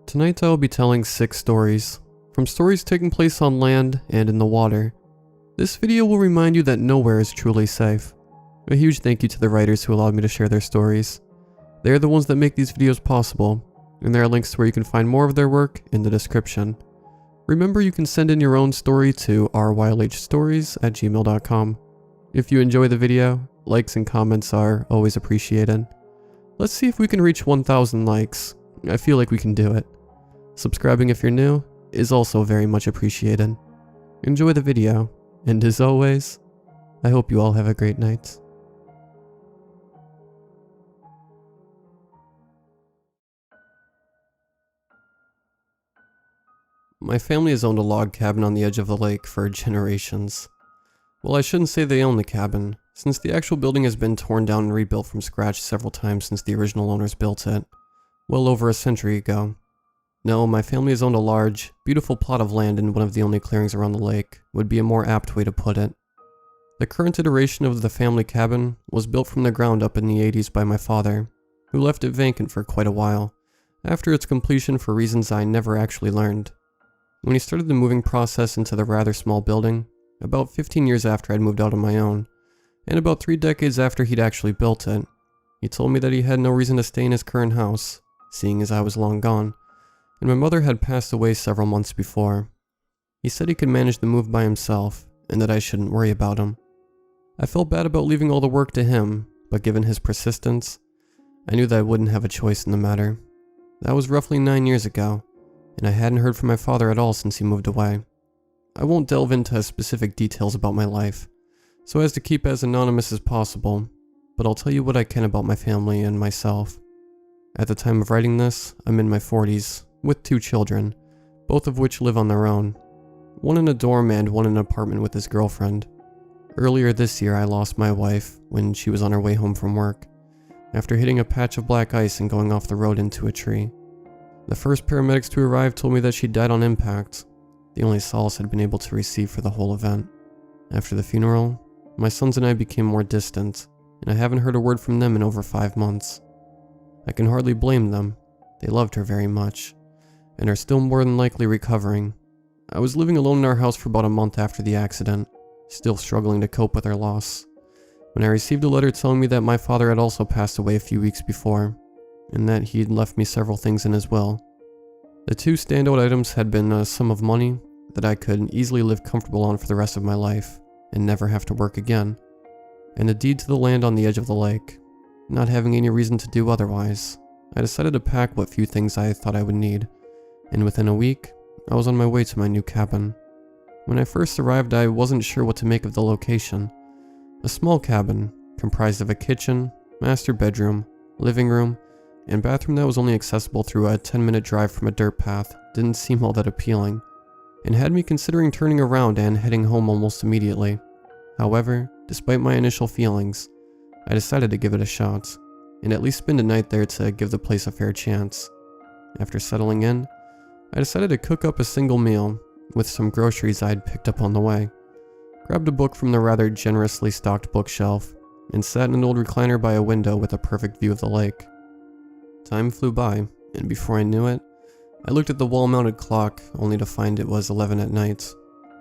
Tonight I will be telling 6 stories, from stories taking place on land and in the water. This video will remind you that nowhere is truly safe. A huge thank you to the writers who allowed me to share their stories. They are the ones that make these videos possible, and there are links to where you can find more of their work in the description. Remember, you can send in your own story to rylhstories@gmail.com. If you enjoy the video, likes and comments are always appreciated. Let's see if we can reach 1,000 likes. I feel like we can do it. Subscribing if you're new is also very much appreciated. Enjoy the video, and as always, I hope you all have a great night. My family has owned a log cabin on the edge of the lake for generations. Well, I shouldn't say they own the cabin, since the actual building has been torn down and rebuilt from scratch several times since the original owners built it, well over a century ago. No, my family has owned a large, beautiful plot of land in one of the only clearings around the lake, would be a more apt way to put it. The current iteration of the family cabin was built from the ground up in the 80s by my father, who left it vacant for quite a while, after its completion for reasons I never actually learned. When he started the moving process into the rather small building, about 15 years after I'd moved out on my own, and about 3 decades after he'd actually built it, he told me that he had no reason to stay in his current house, seeing as I was long gone, and my mother had passed away several months before. He said he could manage the move by himself, and that I shouldn't worry about him. I felt bad about leaving all the work to him, but given his persistence, I knew that I wouldn't have a choice in the matter. That was roughly 9 years ago, and I hadn't heard from my father at all since he moved away. I won't delve into specific details about my life, so as to keep as anonymous as possible, but I'll tell you what I can about my family and myself. At the time of writing this, I'm in my 40s, with 2 children, both of which live on their own. One in a dorm and one in an apartment with his girlfriend. Earlier this year I lost my wife when she was on her way home from work, after hitting a patch of black ice and going off the road into a tree. The first paramedics to arrive told me that she died on impact, the only solace I'd been able to receive for the whole event. After the funeral, my sons and I became more distant, and I haven't heard a word from them in over 5 months. I can hardly blame them. They loved her very much, and are still more than likely recovering. I was living alone in our house for about a month after the accident, still struggling to cope with our loss, when I received a letter telling me that my father had also passed away a few weeks before, and that he'd left me several things in his will. The 2 standout items had been a sum of money that I could easily live comfortable on for the rest of my life, and never have to work again, and a deed to the land on the edge of the lake. Not having any reason to do otherwise, I decided to pack what few things I thought I would need, and within a week, I was on my way to my new cabin. When I first arrived, I wasn't sure what to make of the location. A small cabin, comprised of a kitchen, master bedroom, living room, and bathroom that was only accessible through a 10-minute drive from a dirt path, didn't seem all that appealing, and had me considering turning around and heading home almost immediately. However, despite my initial feelings, I decided to give it a shot, and at least spend a night there to give the place a fair chance. After settling in, I decided to cook up a single meal, with some groceries I'd picked up on the way, grabbed a book from the rather generously stocked bookshelf, and sat in an old recliner by a window with a perfect view of the lake. Time flew by, and before I knew it, I looked at the wall-mounted clock, only to find it was 11 at night.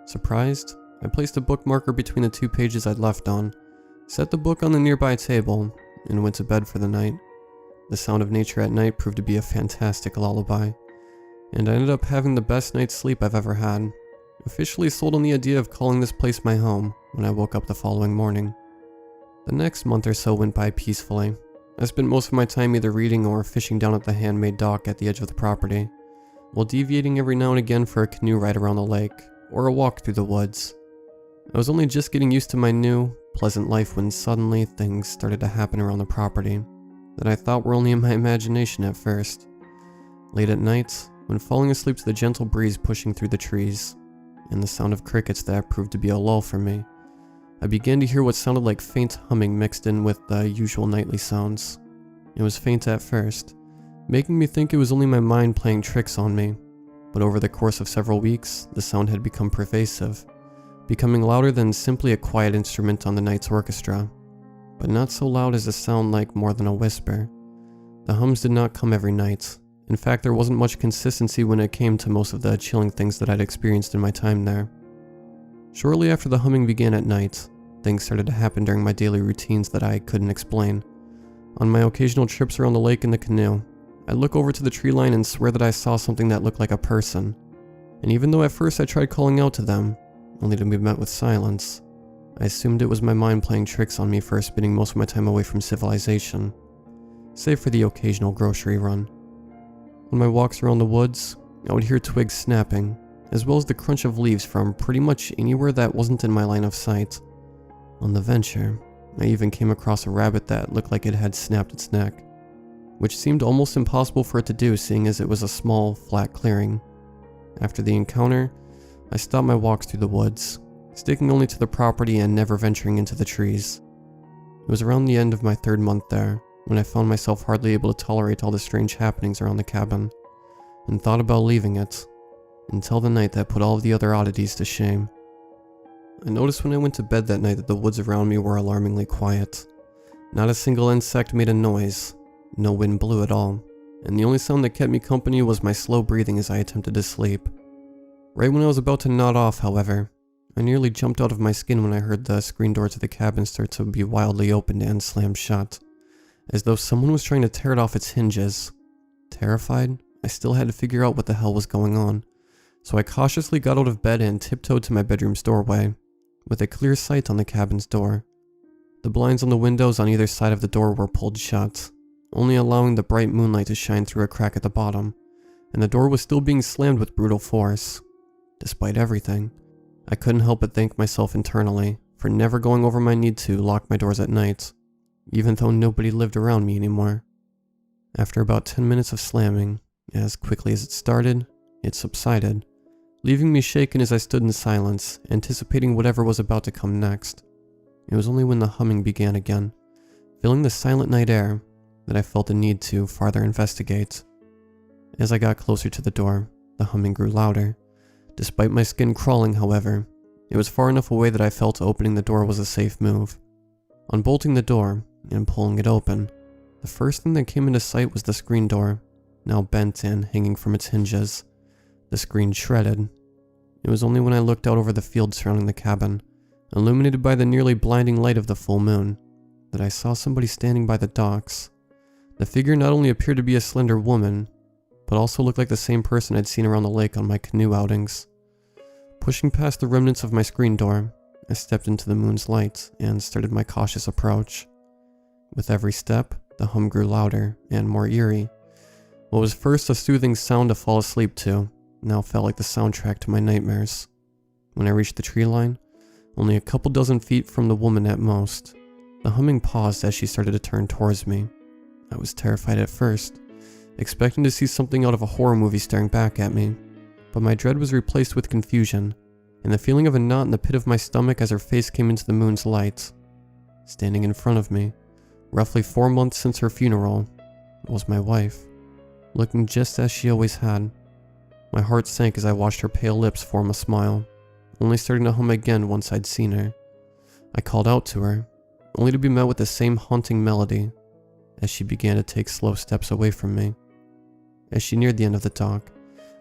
Surprised, I placed a bookmarker between the 2 pages I'd left on, set the book on the nearby table, and went to bed for the night. The sound of nature at night proved to be a fantastic lullaby, and I ended up having the best night's sleep I've ever had, officially sold on the idea of calling this place my home when I woke up the following morning. The next month or so went by peacefully. I spent most of my time either reading or fishing down at the handmade dock at the edge of the property, while deviating every now and again for a canoe ride around the lake, or a walk through the woods. I was only just getting used to my new, pleasant life when suddenly things started to happen around the property that I thought were only in my imagination at first. Late at night, when falling asleep to the gentle breeze pushing through the trees, and the sound of crickets that proved to be a lull for me, I began to hear what sounded like faint humming mixed in with the usual nightly sounds. It was faint at first, making me think it was only my mind playing tricks on me, but over the course of several weeks, the sound had become pervasive, becoming louder than simply a quiet instrument on the night's orchestra, but not so loud as to sound like more than a whisper. The hums did not come every night, In fact, there wasn't much consistency when it came to most of the chilling things that I'd experienced in my time there. Shortly after the humming began at night, things started to happen during my daily routines that I couldn't explain. On my occasional trips around the lake in the canoe, I'd look over to the tree line and swear that I saw something that looked like a person. And even though at first I tried calling out to them, only to be met with silence, I assumed it was my mind playing tricks on me for spending most of my time away from civilization, save for the occasional grocery run. On my walks around the woods, I would hear twigs snapping, as well as the crunch of leaves from pretty much anywhere that wasn't in my line of sight. On the venture, I even came across a rabbit that looked like it had snapped its neck, which seemed almost impossible for it to do seeing as it was a small, flat clearing. After the encounter, I stopped my walks through the woods, sticking only to the property and never venturing into the trees. It was around the end of my 3rd month there when I found myself hardly able to tolerate all the strange happenings around the cabin, and thought about leaving it, until the night that put all of the other oddities to shame. I noticed when I went to bed that night that the woods around me were alarmingly quiet. Not a single insect made a noise, no wind blew at all, and the only sound that kept me company was my slow breathing as I attempted to sleep. Right when I was about to nod off, however, I nearly jumped out of my skin when I heard the screen door to the cabin start to be wildly opened and slammed shut, as though someone was trying to tear it off its hinges. Terrified, I still had to figure out what the hell was going on, so I cautiously got out of bed and tiptoed to my bedroom's doorway, with a clear sight on the cabin's door. The blinds on the windows on either side of the door were pulled shut, only allowing the bright moonlight to shine through a crack at the bottom, and the door was still being slammed with brutal force. Despite everything, I couldn't help but thank myself internally for never going over my need to lock my doors at night, even though nobody lived around me anymore. After about 10 minutes of slamming, as quickly as it started, it subsided, leaving me shaken as I stood in silence, anticipating whatever was about to come next. It was only when the humming began again, filling the silent night air, that I felt the need to farther investigate. As I got closer to the door, the humming grew louder. Despite my skin crawling, however, it was far enough away that I felt opening the door was a safe move. Unbolting the door and pulling it open, the first thing that came into sight was the screen door, now bent and hanging from its hinges, the screen shredded. It was only when I looked out over the field surrounding the cabin, illuminated by the nearly blinding light of the full moon, that I saw somebody standing by the docks. The figure not only appeared to be a slender woman, but also looked like the same person I'd seen around the lake on my canoe outings. Pushing past the remnants of my screen door, I stepped into the moon's light and started my cautious approach. With every step, the hum grew louder and more eerie. What was first a soothing sound to fall asleep to, now felt like the soundtrack to my nightmares. When I reached the tree line, only a couple dozen feet from the woman at most, the humming paused as she started to turn towards me. I was terrified at first, expecting to see something out of a horror movie staring back at me, but my dread was replaced with confusion, and the feeling of a knot in the pit of my stomach as her face came into the moon's light. Standing in front of me, roughly 4 months since her funeral, was my wife, looking just as she always had. My heart sank as I watched her pale lips form a smile, only starting to hum again once I'd seen her. I called out to her, only to be met with the same haunting melody, as she began to take slow steps away from me. As she neared the end of the dock,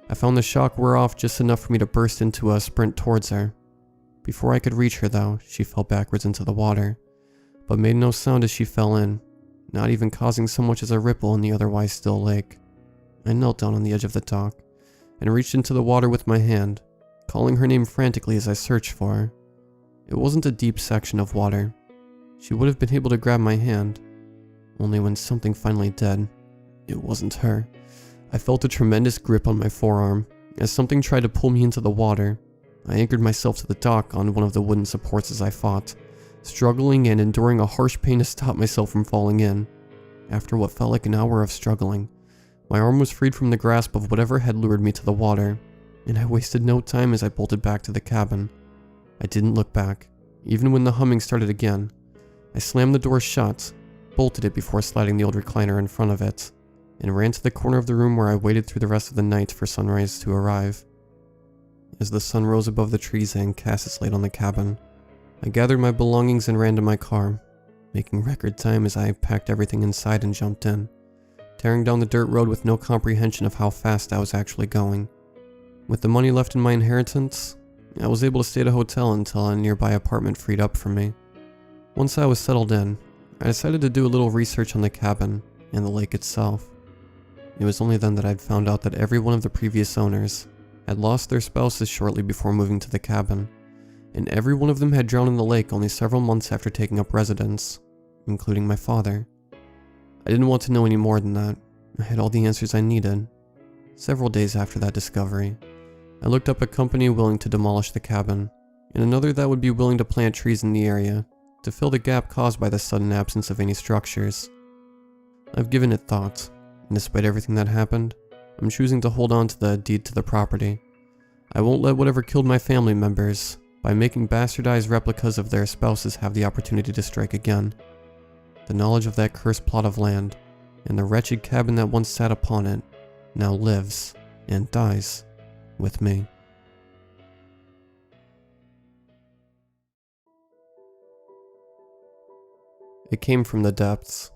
I found the shock wear off just enough for me to burst into a sprint towards her. Before I could reach her though, she fell backwards into the water, but made no sound as she fell in, not even causing so much as a ripple in the otherwise still lake. I knelt down on the edge of the dock, and reached into the water with my hand, calling her name frantically as I searched for her. It wasn't a deep section of water. She would have been able to grab my hand, only when something finally did, it wasn't her. I felt a tremendous grip on my forearm, as something tried to pull me into the water. I anchored myself to the dock on one of the wooden supports as I fought, struggling and enduring a harsh pain to stop myself from falling in. After what felt like an hour of struggling, my arm was freed from the grasp of whatever had lured me to the water, and I wasted no time as I bolted back to the cabin. I didn't look back, even when the humming started again. I slammed the door shut, bolted it before sliding the old recliner in front of it, and ran to the corner of the room where I waited through the rest of the night for sunrise to arrive. As the sun rose above the trees and cast its light on the cabin, I gathered my belongings and ran to my car, making record time as I packed everything inside and jumped in, tearing down the dirt road with no comprehension of how fast I was actually going. With the money left in my inheritance, I was able to stay at a hotel until a nearby apartment freed up for me. Once I was settled in, I decided to do a little research on the cabin and the lake itself. It was only then that I'd found out that every one of the previous owners had lost their spouses shortly before moving to the cabin, and every one of them had drowned in the lake only several months after taking up residence, including my father. I didn't want to know any more than that. I had all the answers I needed. Several days after that discovery, I looked up a company willing to demolish the cabin, and another that would be willing to plant trees in the area to fill the gap caused by the sudden absence of any structures. I've given it thought, and despite everything that happened, I'm choosing to hold on to the deed to the property. I won't let whatever killed my family members by making bastardized replicas of their spouses have the opportunity to strike again. The knowledge of that cursed plot of land, and the wretched cabin that once sat upon it, now lives and dies with me. It came from the depths.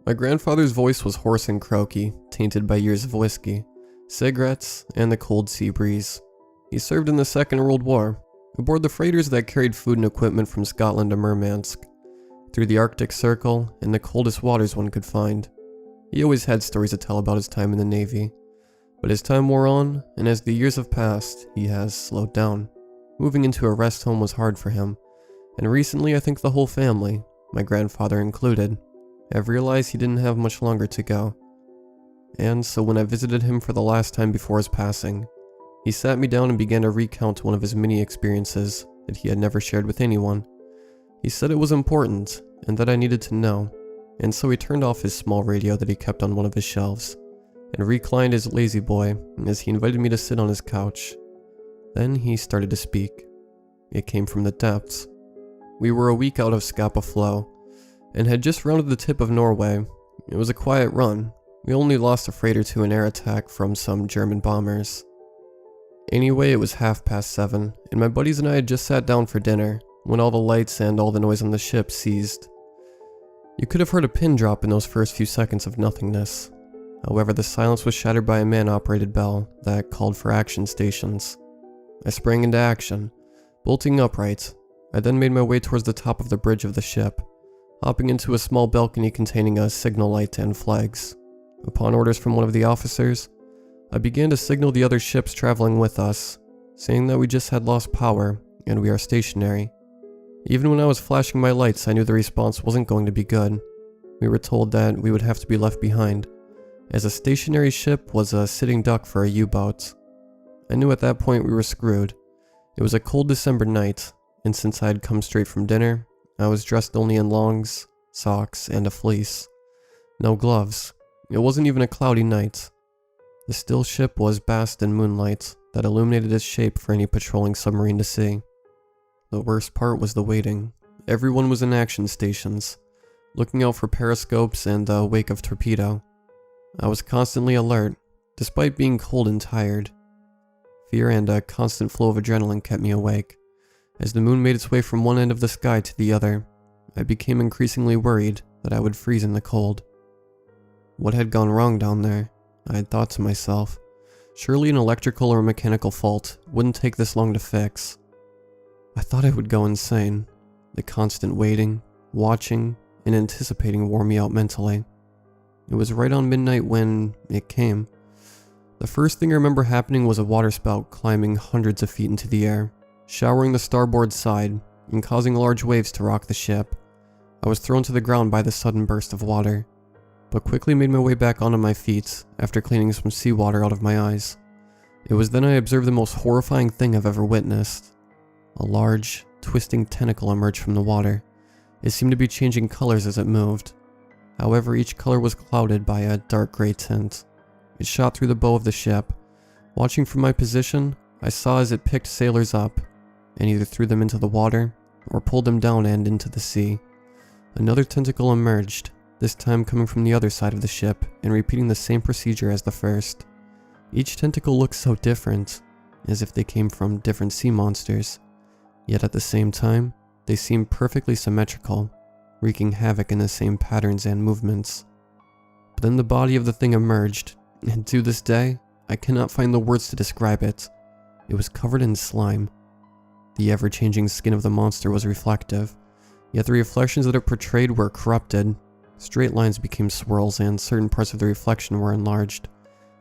My grandfather's voice was hoarse and croaky, tainted by years of whiskey, cigarettes, and the cold sea breeze. He served in the Second World War, aboard the freighters that carried food and equipment from Scotland to Murmansk, through the Arctic Circle and the coldest waters one could find. He always had stories to tell about his time in the Navy, but as time wore on, and as the years have passed, he has slowed down. Moving into a rest home was hard for him, and recently I think the whole family, my grandfather included, have realized he didn't have much longer to go. And so when I visited him for the last time before his passing, he sat me down and began to recount one of his many experiences that he had never shared with anyone. He said it was important, and that I needed to know, and so he turned off his small radio that he kept on one of his shelves, and reclined his lazy boy as he invited me to sit on his couch. Then he started to speak. It came from the depths. We were a week out of Scapa Flow, and had just rounded the tip of Norway. It was a quiet run. We only lost a freighter to an air attack from some German bombers. Anyway, it was 7:30, and my buddies and I had just sat down for dinner, when all the lights and all the noise on the ship ceased. You could have heard a pin drop in those first few seconds of nothingness. However, the silence was shattered by a man-operated bell that called for action stations. I sprang into action, bolting upright. I then made my way towards the top of the bridge of the ship, hopping into a small balcony containing a signal light and flags. Upon orders from one of the officers, I began to signal the other ships traveling with us, saying that we just had lost power and we are stationary. Even when I was flashing my lights, I knew the response wasn't going to be good. We were told that we would have to be left behind, as a stationary ship was a sitting duck for a U-boat. I knew at that point we were screwed. It was a cold December night, and since I had come straight from dinner, I was dressed only in longs, socks, and a fleece. No gloves. It wasn't even a cloudy night. The still ship was bathed in moonlight that illuminated its shape for any patrolling submarine to see. The worst part was the waiting. Everyone was in action stations, looking out for periscopes and the wake of torpedo. I was constantly alert, despite being cold and tired. Fear and a constant flow of adrenaline kept me awake. As the moon made its way from one end of the sky to the other, I became increasingly worried that I would freeze in the cold. What had gone wrong down there? I had thought to myself. Surely an electrical or mechanical fault wouldn't take this long to fix. I thought I would go insane. The constant waiting, watching, and anticipating wore me out mentally. It was right on midnight when it came. The first thing I remember happening was a waterspout climbing hundreds of feet into the air, showering the starboard side and causing large waves to rock the ship. I was thrown to the ground by the sudden burst of water, but quickly made my way back onto my feet after cleaning some seawater out of my eyes. It was then I observed the most horrifying thing I've ever witnessed. A large, twisting tentacle emerged from the water. It seemed to be changing colors as it moved. However, each color was clouded by a dark gray tint. It shot through the bow of the ship. Watching from my position, I saw as it picked sailors up and either threw them into the water or pulled them down and into the sea. Another tentacle emerged, this time coming from the other side of the ship and repeating the same procedure as the first. Each tentacle looked so different, as if they came from different sea monsters, yet at the same time, they seemed perfectly symmetrical, wreaking havoc in the same patterns and movements. But then the body of the thing emerged, and to this day, I cannot find the words to describe it. It was covered in slime. The ever-changing skin of the monster was reflective, yet the reflections that it portrayed were corrupted. Straight lines became swirls, and certain parts of the reflection were enlarged,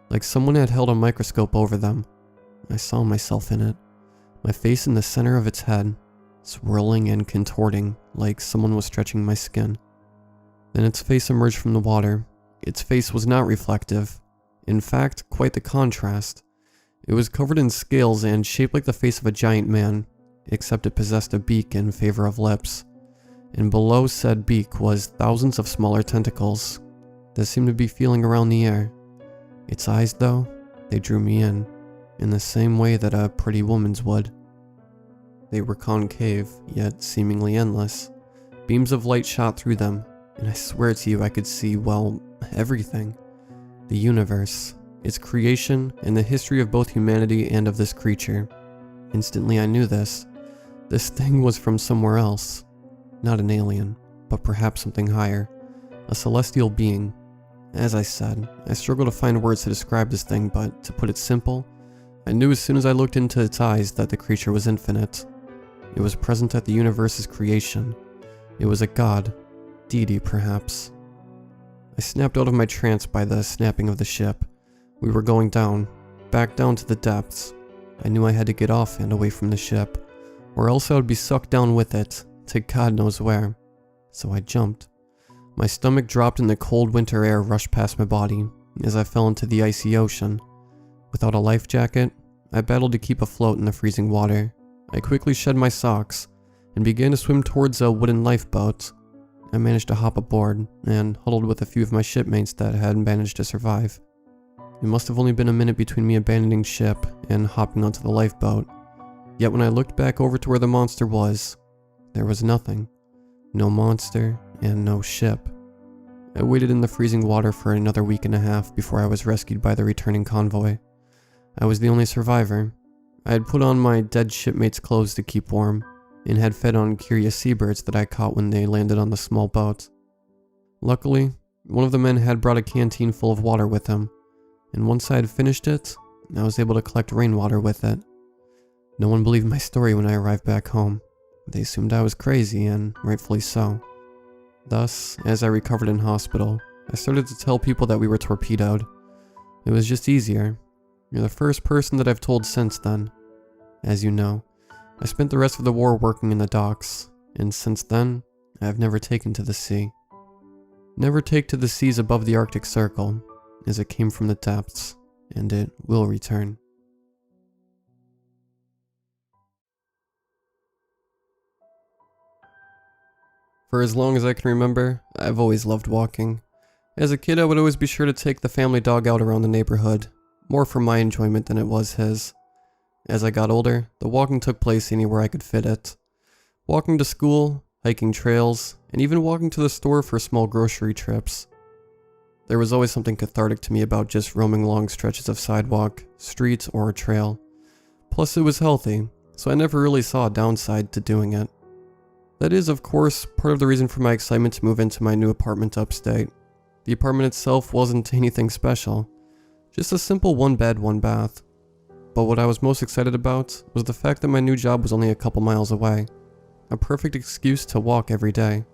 like someone had held a microscope over them. I saw myself in it, my face in the center of its head, swirling and contorting like someone was stretching my skin. Then its face emerged from the water. Its face was not reflective. In fact, quite the contrast. It was covered in scales and shaped like the face of a giant man, except it possessed a beak in favor of lips. And below said beak was thousands of smaller tentacles that seemed to be feeling around the air. Its eyes, though, they drew me in the same way that a pretty woman's would. They were concave, yet seemingly endless. Beams of light shot through them, and I swear to you I could see, well, everything. The universe, its creation, and the history of both humanity and of this creature. Instantly I knew this. This thing was from somewhere else. Not an alien, but perhaps something higher. A celestial being. As I said, I struggled to find words to describe this thing, but to put it simple, I knew as soon as I looked into its eyes that the creature was infinite. It was present at the universe's creation. It was a god, deity perhaps. I snapped out of my trance by the snapping of the ship. We were going down, back down to the depths. I knew I had to get off and away from the ship, or else I would be sucked down with it, to God knows where. So I jumped. My stomach dropped and the cold winter air rushed past my body as I fell into the icy ocean. Without a life jacket, I battled to keep afloat in the freezing water. I quickly shed my socks and began to swim towards a wooden lifeboat. I managed to hop aboard and huddled with a few of my shipmates that had managed to survive. It must have only been a minute between me abandoning ship and hopping onto the lifeboat. Yet when I looked back over to where the monster was, there was nothing. No monster and no ship. I waited in the freezing water for another week and a half before I was rescued by the returning convoy. I was the only survivor. I had put on my dead shipmates' clothes to keep warm, and had fed on curious seabirds that I caught when they landed on the small boat. Luckily, one of the men had brought a canteen full of water with him, and once I had finished it, I was able to collect rainwater with it. No one believed my story when I arrived back home. They assumed I was crazy, and rightfully so. Thus, as I recovered in hospital, I started to tell people that we were torpedoed. It was just easier. You're the first person that I've told since then. As you know, I spent the rest of the war working in the docks, and since then, I have never taken to the sea. Never take to the seas above the Arctic Circle, as it came from the depths, and it will return. For as long as I can remember, I've always loved walking. As a kid, I would always be sure to take the family dog out around the neighborhood, more for my enjoyment than it was his. As I got older, the walking took place anywhere I could fit it. Walking to school, hiking trails, and even walking to the store for small grocery trips. There was always something cathartic to me about just roaming long stretches of sidewalk, street, or trail. Plus it was healthy, so I never really saw a downside to doing it. That is, of course, part of the reason for my excitement to move into my new apartment upstate. The apartment itself wasn't anything special, just a simple one bed, one bath. But what I was most excited about was the fact that my new job was only a couple miles away. A perfect excuse to walk every day.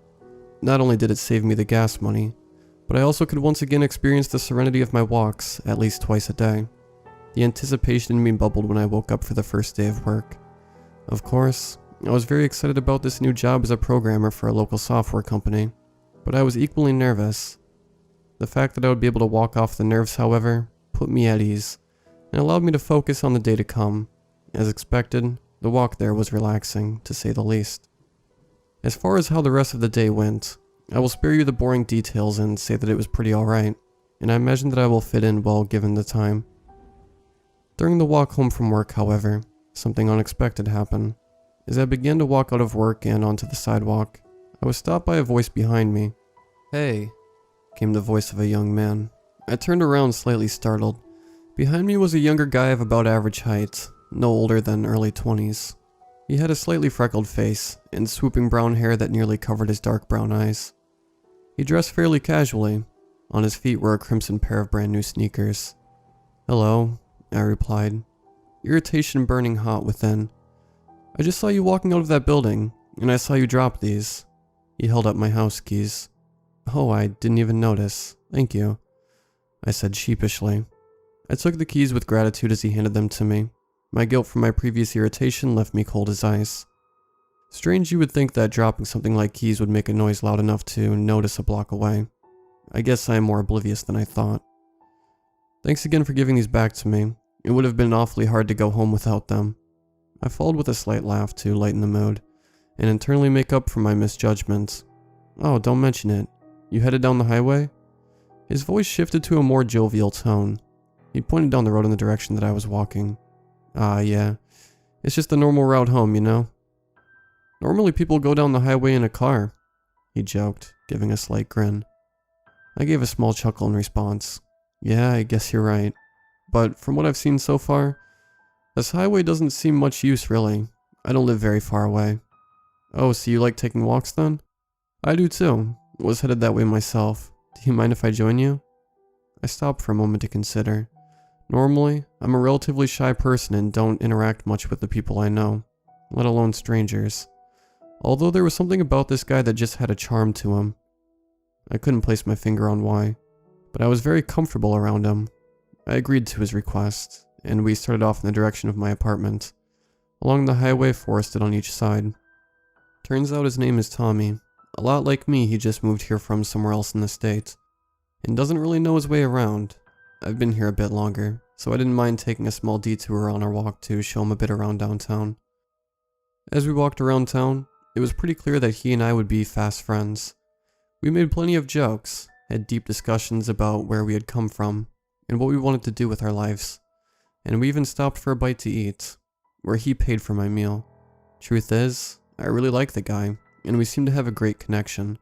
Not only did it save me the gas money, but I also could once again experience the serenity of my walks at least twice a day. The anticipation in me bubbled when I woke up for the first day of work. Of course, I was very excited about this new job as a programmer for a local software company, but I was equally nervous. The fact that I would be able to walk off the nerves, however, put me at ease, and allowed me to focus on the day to come. As expected, the walk there was relaxing, to say the least. As far as how the rest of the day went, I will spare you the boring details and say that it was pretty alright, and I imagine that I will fit in well given the time. During the walk home from work, however, something unexpected happened. As I began to walk out of work and onto the sidewalk, I was stopped by a voice behind me. "Hey," came the voice of a young man. I turned around slightly startled. Behind me was a younger guy of about average height, no older than early 20s. He had a slightly freckled face and swooping brown hair that nearly covered his dark brown eyes. He dressed fairly casually, On his feet were a crimson pair of brand new sneakers. "Hello," I replied, irritation burning hot within. "I just saw you walking out of that building, and I saw you drop these." He held up my house keys. "Oh, I didn't even notice. Thank you," I said sheepishly. I took the keys with gratitude as he handed them to me. My guilt from my previous irritation left me cold as ice. Strange you would think that dropping something like keys would make a noise loud enough to notice a block away. I guess I am more oblivious than I thought. "Thanks again for giving these back to me. It would have been awfully hard to go home without them." I followed with a slight laugh to lighten the mood, and internally make up for my misjudgment. "Oh, don't mention it. You headed down the highway?" His voice shifted to a more jovial tone. He pointed down the road in the direction that I was walking. "Ah, yeah. It's just the normal route home, you know." "Normally people go down the highway in a car," he joked, giving a slight grin. I gave a small chuckle in response. "Yeah, I guess you're right. But from what I've seen so far, this highway doesn't seem much use really. I don't live very far away." "Oh, so you like taking walks then?" "I do too. Was headed that way myself. Do you mind if I join you?" I stopped for a moment to consider. Normally, I'm a relatively shy person and don't interact much with the people I know, let alone strangers. Although there was something about this guy that just had a charm to him. I couldn't place my finger on why, but I was very comfortable around him. I agreed to his request, and we started off in the direction of my apartment, along the highway forested on each side. Turns out his name is Tommy. A lot like me, he just moved here from somewhere else in the state, and doesn't really know his way around. I've been here a bit longer, so I didn't mind taking a small detour on our walk to show him a bit around downtown. As we walked around town, it was pretty clear that he and I would be fast friends. We made plenty of jokes, had deep discussions about where we had come from, and what we wanted to do with our lives, and we even stopped for a bite to eat, where he paid for my meal. Truth is, I really liked the guy, and we seemed to have a great connection.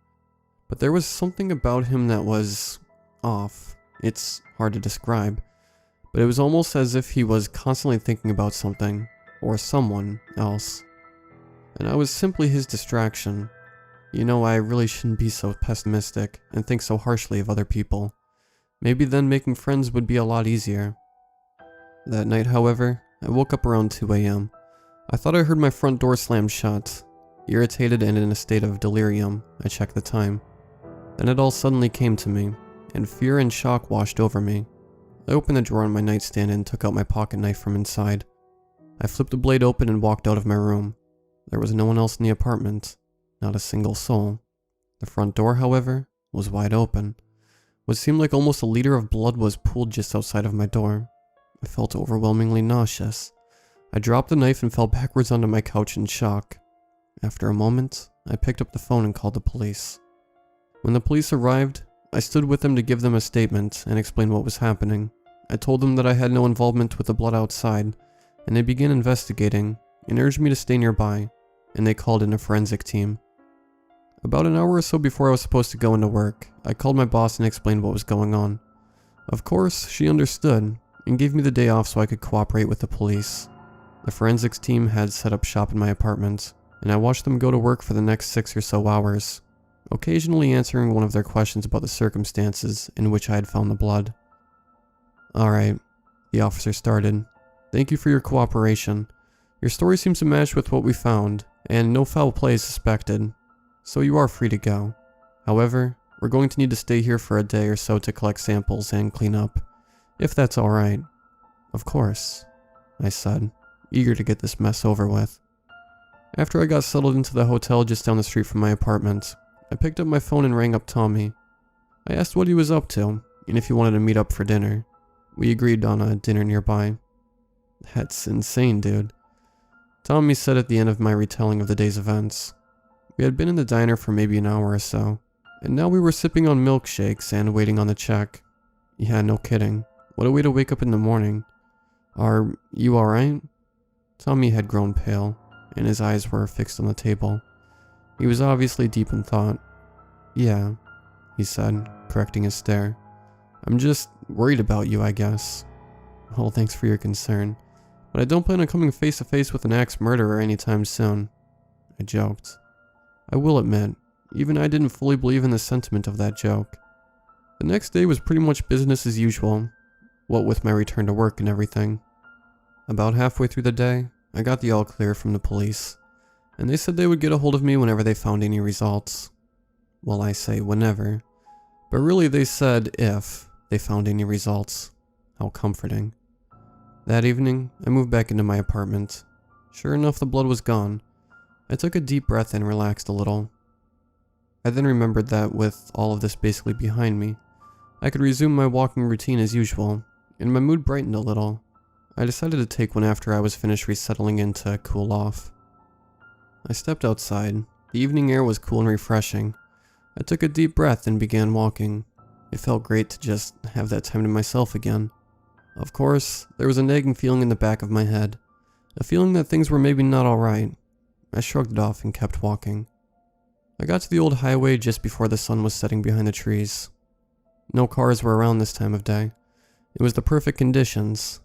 But there was something about him that was off. It's hard to describe, but it was almost as if he was constantly thinking about something, or someone else. And I was simply his distraction. You know, I really shouldn't be so pessimistic and think so harshly of other people. Maybe then making friends would be a lot easier. That night, however, I woke up around 2 a.m. I thought I heard my front door slam shut. Irritated and in a state of delirium, I checked the time. Then it all suddenly came to me, and fear and shock washed over me. I opened the drawer on my nightstand and took out my pocket knife from inside. I flipped the blade open and walked out of my room. There was no one else in the apartment, not a single soul. The front door, however, was wide open. What seemed like almost a liter of blood was pooled just outside of my door. I felt overwhelmingly nauseous. I dropped the knife and fell backwards onto my couch in shock. After a moment, I picked up the phone and called the police. When the police arrived, I stood with them to give them a statement and explain what was happening. I told them that I had no involvement with the blood outside, and they began investigating and urged me to stay nearby, and they called in a forensic team. About an hour or so before I was supposed to go into work, I called my boss and explained what was going on. Of course, she understood and gave me the day off so I could cooperate with the police. The forensics team had set up shop in my apartment, and I watched them go to work for the next 6 or so hours, occasionally answering one of their questions about the circumstances in which I had found the blood. "Alright," the officer started. "Thank you for your cooperation. Your story seems to match with what we found, and no foul play is suspected, so you are free to go. However, we're going to need to stay here for a day or so to collect samples and clean up, if that's alright." "Of course," I said, eager to get this mess over with. After I got settled into the hotel just down the street from my apartment, I picked up my phone and rang up Tommy. I asked what he was up to, and if he wanted to meet up for dinner. We agreed on a dinner nearby. "That's insane, dude," Tommy said at the end of my retelling of the day's events. We had been in the diner for maybe an hour or so, and now we were sipping on milkshakes and waiting on the check. Yeah, no kidding. What a way to wake up in the morning. "Are you alright?" Tommy had grown pale, and his eyes were fixed on the table. He was obviously deep in thought. "Yeah," he said, correcting his stare. "I'm just worried about you, I guess." "Well, thanks for your concern, but I don't plan on coming face to face with an axe murderer anytime soon," I joked. I will admit, even I didn't fully believe in the sentiment of that joke. The next day was pretty much business as usual, what with my return to work and everything. About halfway through the day, I got the all clear from the police, and they said they would get a hold of me whenever they found any results. Well, I say whenever, but really they said if they found any results. How comforting. That evening, I moved back into my apartment. Sure enough, the blood was gone. I took a deep breath and relaxed a little. I then remembered that with all of this basically behind me, I could resume my walking routine as usual, and my mood brightened a little. I decided to take one after I was finished resettling in to cool off. I stepped outside. The evening air was cool and refreshing. I took a deep breath and began walking. It felt great to just have that time to myself again. Of course, there was a nagging feeling in the back of my head, a feeling that things were maybe not alright. I shrugged it off and kept walking. I got to the old highway just before the sun was setting behind the trees. No cars were around this time of day. It was the perfect conditions.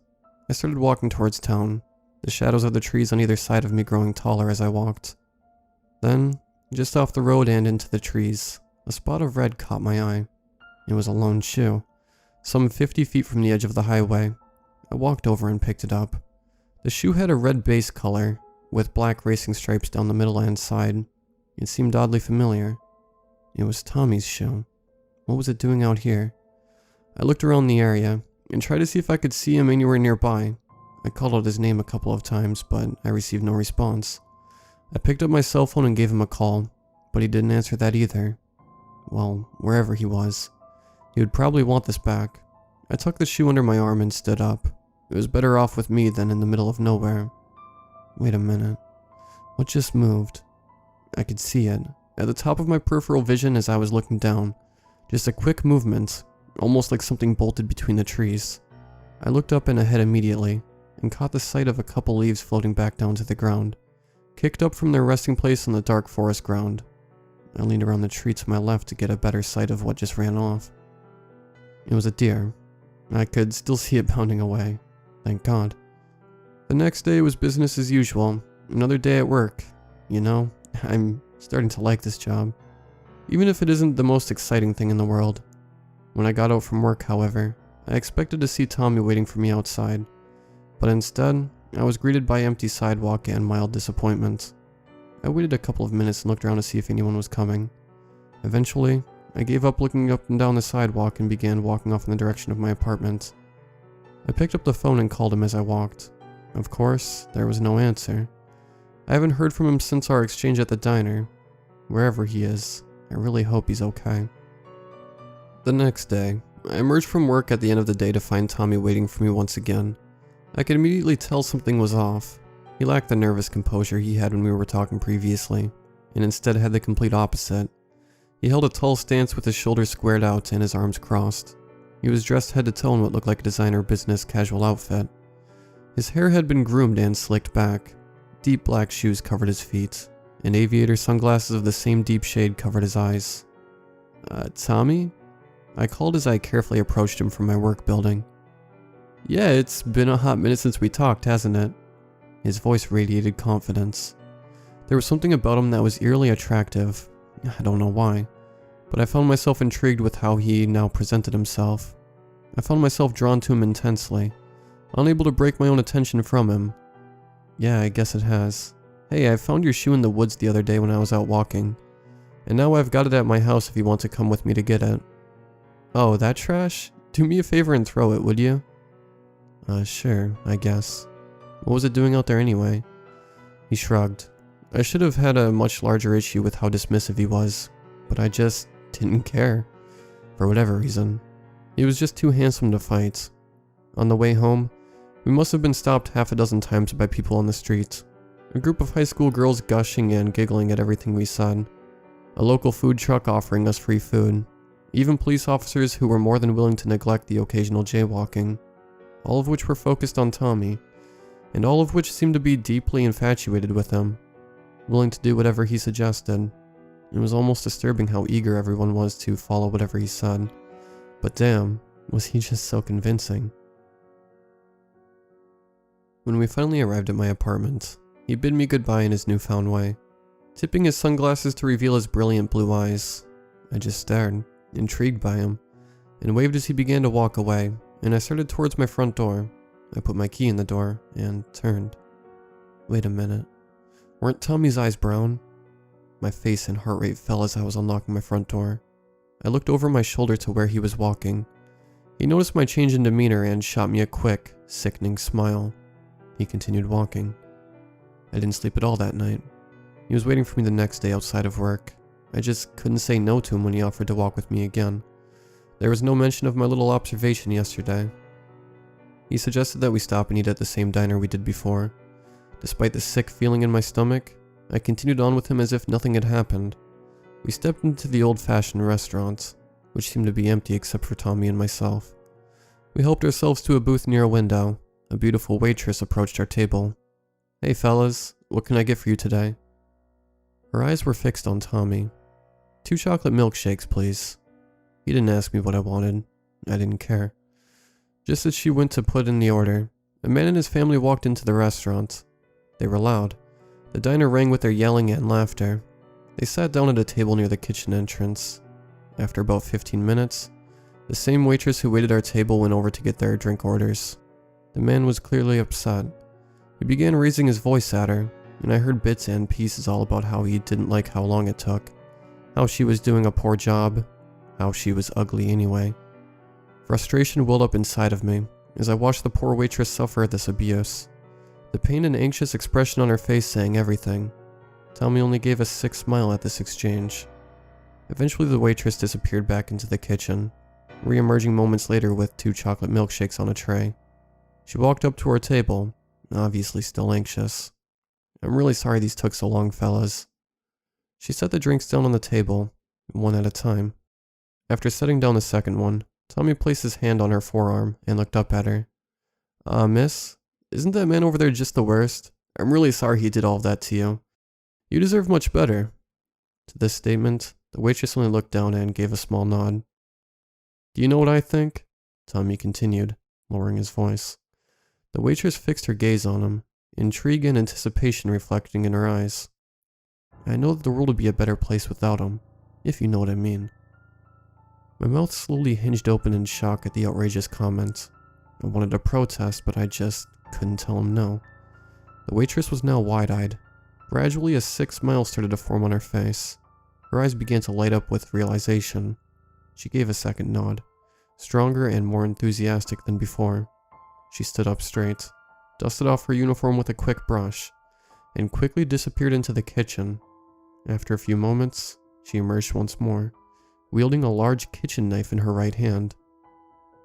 I started walking towards town, the shadows of the trees on either side of me growing taller as I walked. Then, just off the road and into the trees, a spot of red caught my eye. It was a lone shoe, some 50 feet from the edge of the highway. I walked over and picked it up. The shoe had a red base color, with black racing stripes down the middle and side. It seemed oddly familiar. It was Tommy's shoe. What was it doing out here? I looked around the area, and tried to see if I could see him anywhere nearby. I called out his name a couple of times, but I received no response. I picked up my cell phone and gave him a call, but he didn't answer that either. Well, wherever he was, he would probably want this back. I tucked the shoe under my arm and stood up. It was better off with me than in the middle of nowhere. Wait a minute. What just moved? I could see it, at the top of my peripheral vision as I was looking down. Just a quick movement, almost like something bolted between the trees. I looked up and ahead immediately, and caught the sight of a couple leaves floating back down to the ground, kicked up from their resting place on the dark forest ground. I leaned around the tree to my left to get a better sight of what just ran off. It was a deer. I could still see it bounding away. Thank God. The next day was business as usual. Another day at work. You know, I'm starting to like this job, even if it isn't the most exciting thing in the world. When I got out from work, however, I expected to see Tommy waiting for me outside, but instead, I was greeted by empty sidewalk and mild disappointment. I waited a couple of minutes and looked around to see if anyone was coming. Eventually, I gave up looking up and down the sidewalk and began walking off in the direction of my apartment. I picked up the phone and called him as I walked. Of course, there was no answer. I haven't heard from him since our exchange at the diner. Wherever he is, I really hope he's okay. The next day, I emerged from work at the end of the day to find Tommy waiting for me once again. I could immediately tell something was off. He lacked the nervous composure he had when we were talking previously, and instead had the complete opposite. He held a tall stance with his shoulders squared out and his arms crossed. He was dressed head to toe in what looked like a designer business casual outfit. His hair had been groomed and slicked back. Deep black shoes covered his feet, and aviator sunglasses of the same deep shade covered his eyes. Tommy? I called as I carefully approached him from my work building. Yeah, it's been a hot minute since we talked, hasn't it? His voice radiated confidence. There was something about him that was eerily attractive. I don't know why, but I found myself intrigued with how he now presented himself. I found myself drawn to him intensely, unable to break my own attention from him. Yeah, I guess it has. Hey, I found your shoe in the woods the other day when I was out walking, and now I've got it at my house if you want to come with me to get it. Oh, that trash? Do me a favor and throw it, would you? Sure, I guess. What was it doing out there anyway? He shrugged. I should have had a much larger issue with how dismissive he was, but I just didn't care. For whatever reason. He was just too handsome to fight. On the way home, we must have been stopped half a dozen times by people on the street. A group of high school girls gushing and giggling at everything we said. A local food truck offering us free food. Even police officers who were more than willing to neglect the occasional jaywalking. All of which were focused on Tommy, and all of which seemed to be deeply infatuated with him, willing to do whatever he suggested. It was almost disturbing how eager everyone was to follow whatever he said. But damn, was he just so convincing. When we finally arrived at my apartment, he bid me goodbye in his newfound way, tipping his sunglasses to reveal his brilliant blue eyes. I just stared, intrigued by him. and waved as he began to walk away, and I started towards my front door. I put my key in the door and turned. Wait a minute. Weren't Tommy's eyes brown? My face and heart rate fell as I was unlocking my front door. I looked over my shoulder to where he was walking. He noticed my change in demeanor and shot me a quick, sickening smile. He continued walking. I didn't sleep at all that night. He was waiting for me the next day outside of work. I just couldn't say no to him when he offered to walk with me again. There was no mention of my little observation yesterday. He suggested that we stop and eat at the same diner we did before. Despite the sick feeling in my stomach, I continued on with him as if nothing had happened. We stepped into the old-fashioned restaurant, which seemed to be empty except for Tommy and myself. We helped ourselves to a booth near a window. A beautiful waitress approached our table. "Hey fellas, what can I get for you today?" Her eyes were fixed on Tommy. "2 chocolate milkshakes, please." He didn't ask me what I wanted. I didn't care. Just as she went to put in the order, a man and his family walked into the restaurant. They were loud. The diner rang with their yelling and laughter. They sat down at a table near the kitchen entrance. After about 15 minutes, the same waitress who waited our table went over to get their drink orders. The man was clearly upset. He began raising his voice at her, and I heard bits and pieces all about how he didn't like how long it took, how she was doing a poor job, how she was ugly anyway. Frustration welled up inside of me as I watched the poor waitress suffer this abuse. The pain and anxious expression on her face saying everything. Tommy only gave a sick smile at this exchange. Eventually the waitress disappeared back into the kitchen, re-emerging moments later with 2 chocolate milkshakes on a tray. She walked up to our table, obviously still anxious. "I'm really sorry these took so long, fellas." She set the drinks down on the table, one at a time. After setting down the second one, Tommy placed his hand on her forearm and looked up at her. Miss, isn't that man over there just the worst? I'm really sorry he did all of that to you. You deserve much better." To this statement, the waitress only looked down and gave a small nod. "Do you know what I think?" Tommy continued, lowering his voice. The waitress fixed her gaze on him, intrigue and anticipation reflecting in her eyes. "I know that the world would be a better place without him, if you know what I mean." My mouth slowly hinged open in shock at the outrageous comment. I wanted to protest, but I just couldn't tell him no. The waitress was now wide-eyed. Gradually, a sick smile started to form on her face. Her eyes began to light up with realization. She gave a second nod, stronger and more enthusiastic than before. She stood up straight, dusted off her uniform with a quick brush, and quickly disappeared into the kitchen. After a few moments, she emerged once more, wielding a large kitchen knife in her right hand.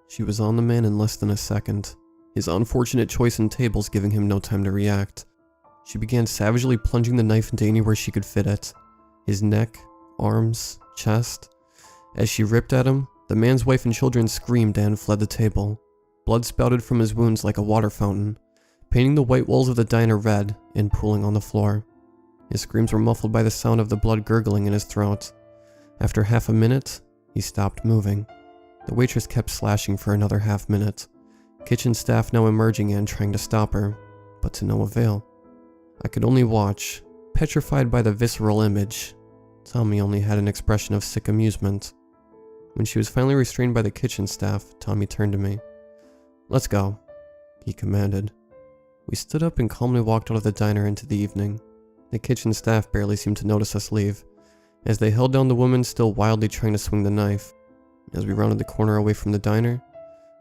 She was on the man in less than a second, his unfortunate choice in tables giving him no time to react. She began savagely plunging the knife into anywhere she could fit it. His neck, arms, chest. As she ripped at him, the man's wife and children screamed and fled the table. Blood spouted from his wounds like a water fountain, painting the white walls of the diner red and pooling on the floor. His screams were muffled by the sound of the blood gurgling in his throat. After half a minute, he stopped moving. The waitress kept slashing for another half minute, kitchen staff now emerging and trying to stop her, but to no avail. I could only watch, petrified by the visceral image. Tommy only had an expression of sick amusement. When she was finally restrained by the kitchen staff, Tommy turned to me. "Let's go," he commanded. We stood up and calmly walked out of the diner into the evening. The kitchen staff barely seemed to notice us leave, as they held down the woman still wildly trying to swing the knife. As we rounded the corner away from the diner,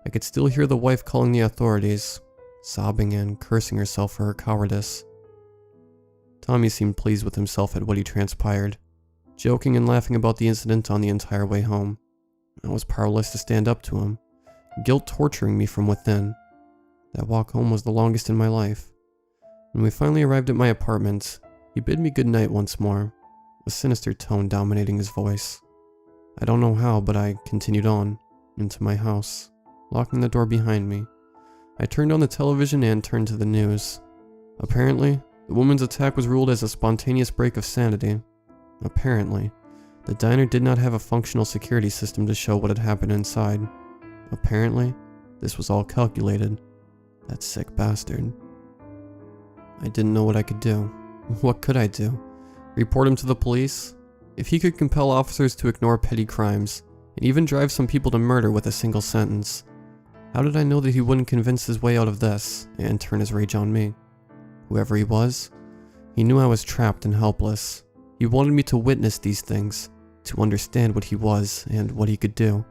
I could still hear the wife calling the authorities, sobbing and cursing herself for her cowardice. Tommy seemed pleased with himself at what he transpired, joking and laughing about the incident on the entire way home. I was powerless to stand up to him, guilt torturing me from within. That walk home was the longest in my life. When we finally arrived at my apartment, he bid me good night once more, a sinister tone dominating his voice. I don't know how, but I continued on, into my house, locking the door behind me. I turned on the television and turned to the news. Apparently, the woman's attack was ruled as a spontaneous break of sanity. Apparently, the diner did not have a functional security system to show what had happened inside. Apparently, this was all calculated. That sick bastard. I didn't know what I could do. What could I do? Report him to the police? If he could compel officers to ignore petty crimes, and even drive some people to murder with a single sentence. How did I know that he wouldn't convince his way out of this and turn his rage on me? Whoever he was, he knew I was trapped and helpless. He wanted me to witness these things, to understand what he was and what he could do.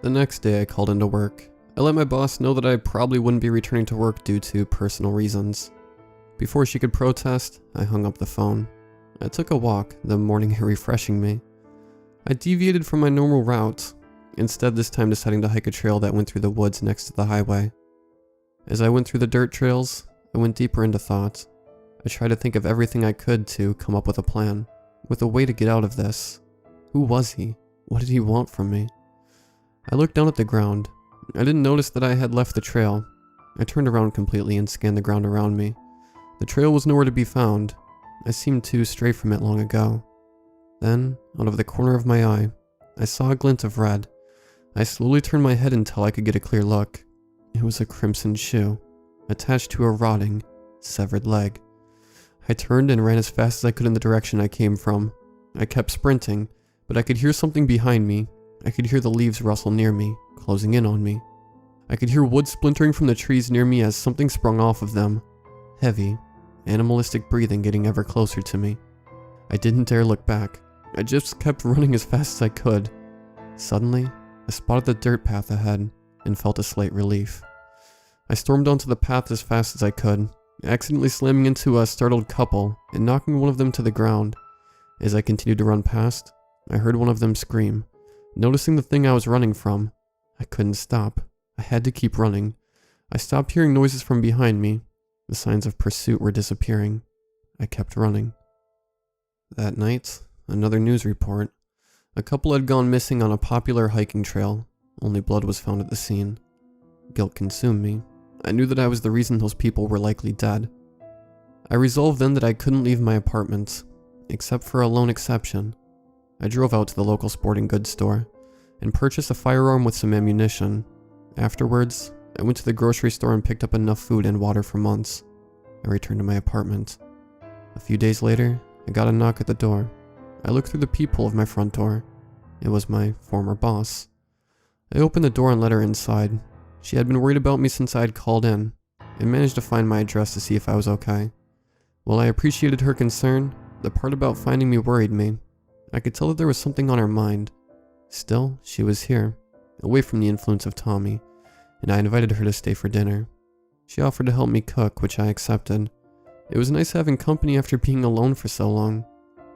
The next day I called into work. I let my boss know that I probably wouldn't be returning to work due to personal reasons. Before she could protest, I hung up the phone. I took a walk, the morning air refreshing me. I deviated from my normal route, instead this time deciding to hike a trail that went through the woods next to the highway. As I went through the dirt trails, I went deeper into thought. I tried to think of everything I could to come up with a plan, with a way to get out of this. Who was he? What did he want from me? I looked down at the ground. I didn't notice that I had left the trail. I turned around completely and scanned the ground around me. The trail was nowhere to be found. I seemed to stray from it long ago. Then, out of the corner of my eye, I saw a glint of red. I slowly turned my head until I could get a clear look. It was a crimson shoe, attached to a rotting, severed leg. I turned and ran as fast as I could in the direction I came from. I kept sprinting, but I could hear something behind me. I could hear the leaves rustle near me, closing in on me. I could hear wood splintering from the trees near me as something sprung off of them. Heavy, animalistic breathing getting ever closer to me. I didn't dare look back. I just kept running as fast as I could. Suddenly, I spotted the dirt path ahead and felt a slight relief. I stormed onto the path as fast as I could, accidentally slamming into a startled couple and knocking one of them to the ground. As I continued to run past, I heard one of them scream. Noticing the thing I was running from, I couldn't stop. I had to keep running. I stopped hearing noises from behind me. The signs of pursuit were disappearing. I kept running. That night, another news report. A couple had gone missing on a popular hiking trail. Only blood was found at the scene. Guilt consumed me. I knew that I was the reason those people were likely dead. I resolved then that I couldn't leave my apartment, except for a lone exception. I drove out to the local sporting goods store and purchased a firearm with some ammunition. Afterwards, I went to the grocery store and picked up enough food and water for months. I returned to my apartment. A few days later, I got a knock at the door. I looked through the peephole of my front door. It was my former boss. I opened the door and let her inside. She had been worried about me since I had called in, and managed to find my address to see if I was okay. While I appreciated her concern, the part about finding me worried me. I could tell that there was something on her mind. Still, she was here, away from the influence of Tommy, and I invited her to stay for dinner. She offered to help me cook, which I accepted. It was nice having company after being alone for so long.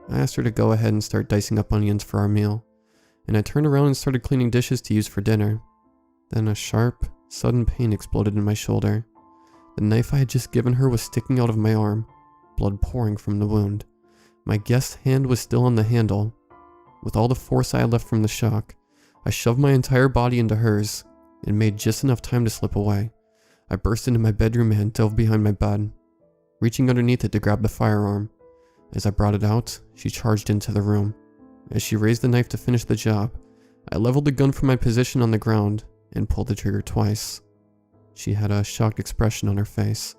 I asked her to go ahead and start dicing up onions for our meal, and I turned around and started cleaning dishes to use for dinner. Then a sharp, sudden pain exploded in my shoulder. The knife I had just given her was sticking out of my arm, blood pouring from the wound. My guest's hand was still on the handle. With all the force I had left from the shock, I shoved my entire body into hers, and made just enough time to slip away. I burst into my bedroom and dove behind my bed, reaching underneath it to grab the firearm. As I brought it out, she charged into the room. As she raised the knife to finish the job, I leveled the gun from my position on the ground and pulled the trigger twice. She had a shocked expression on her face.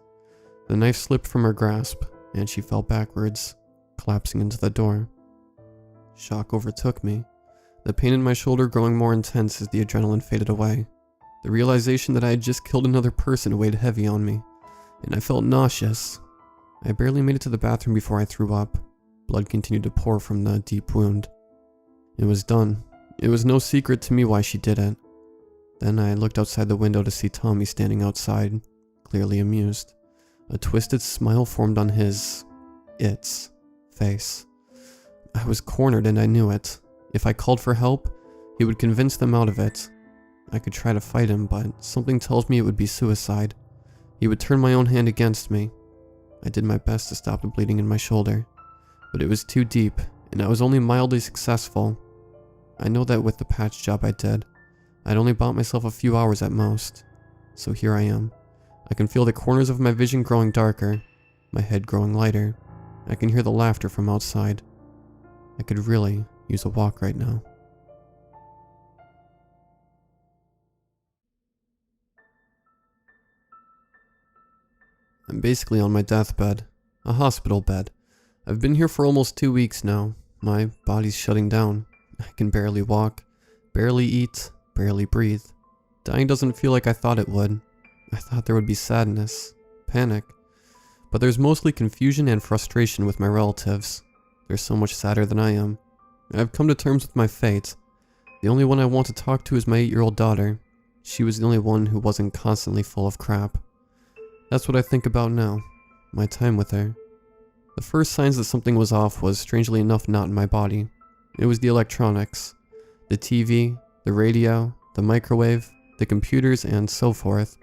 The knife slipped from her grasp, and she fell backwards, collapsing into the door. Shock overtook me, the pain in my shoulder growing more intense as the adrenaline faded away. The realization that I had just killed another person weighed heavy on me, and I felt nauseous. I barely made it to the bathroom before I threw up. Blood continued to pour from the deep wound. It was done. It was no secret to me why she did it. Then I looked outside the window to see Tommy standing outside, clearly amused. A twisted smile formed on its face. I was cornered and I knew it. If I called for help, he would convince them out of it. I could try to fight him, but something tells me it would be suicide. He would turn my own hand against me. I did my best to stop the bleeding in my shoulder, but it was too deep, and I was only mildly successful. I know that with the patch job I did, I'd only bought myself a few hours at most. So here I am. I can feel the corners of my vision growing darker, my head growing lighter. I can hear the laughter from outside. I could really use a walk right now. I'm basically on my deathbed, a hospital bed. I've been here for almost 2 weeks now. My body's shutting down. I can barely walk. Barely eat, barely breathe. Dying doesn't feel like I thought it would. I thought there would be sadness, panic. But there's mostly confusion and frustration with my relatives. They're so much sadder than I am. I've come to terms with my fate. The only one I want to talk to is my 8-year-old daughter. She was the only one who wasn't constantly full of crap. That's what I think about now, my time with her. The first signs that something was off was, strangely enough, not in my body. It was the electronics. The TV, the radio, the microwave, the computers, and so forth.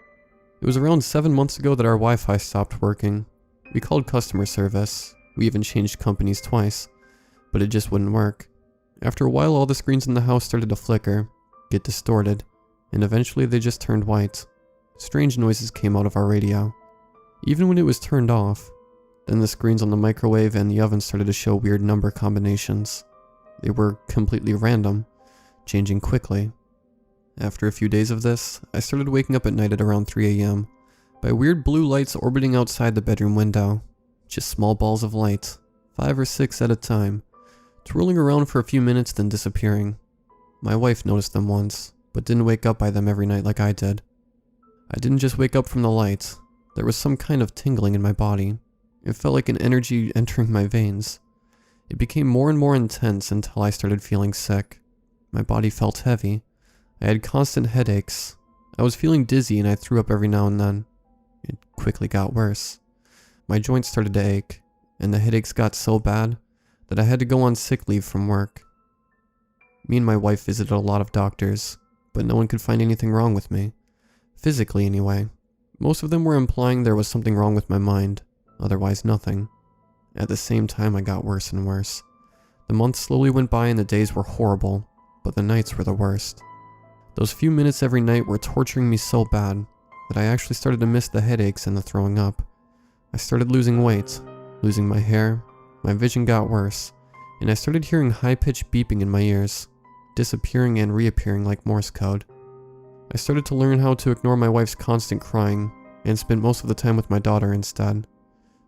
It was around 7 months ago that our Wi-Fi stopped working. We called customer service. We even changed companies twice, but it just wouldn't work. After a while, all the screens in the house started to flicker, get distorted, and eventually they just turned white. Strange noises came out of our radio, even when it was turned off. Then the screens on the microwave and the oven started to show weird number combinations. They were completely random, changing quickly. After a few days of this, I started waking up at night at around 3 a.m. by weird blue lights orbiting outside the bedroom window. Just small balls of light, 5 or 6 at a time, twirling around for a few minutes then disappearing. My wife noticed them once, but didn't wake up by them every night like I did. I didn't just wake up from the lights. There was some kind of tingling in my body. It felt like an energy entering my veins. It became more and more intense until I started feeling sick. My body felt heavy. I had constant headaches. I was feeling dizzy and I threw up every now and then. It quickly got worse. My joints started to ache, and the headaches got so bad that I had to go on sick leave from work. Me and my wife visited a lot of doctors, but no one could find anything wrong with me. Physically, anyway. Most of them were implying there was something wrong with my mind, otherwise nothing. At the same time, I got worse and worse. The months slowly went by and the days were horrible, but the nights were the worst. Those few minutes every night were torturing me so bad that I actually started to miss the headaches and the throwing up. I started losing weight, losing my hair, my vision got worse, and I started hearing high-pitched beeping in my ears, disappearing and reappearing like Morse code. I started to learn how to ignore my wife's constant crying and spent most of the time with my daughter instead.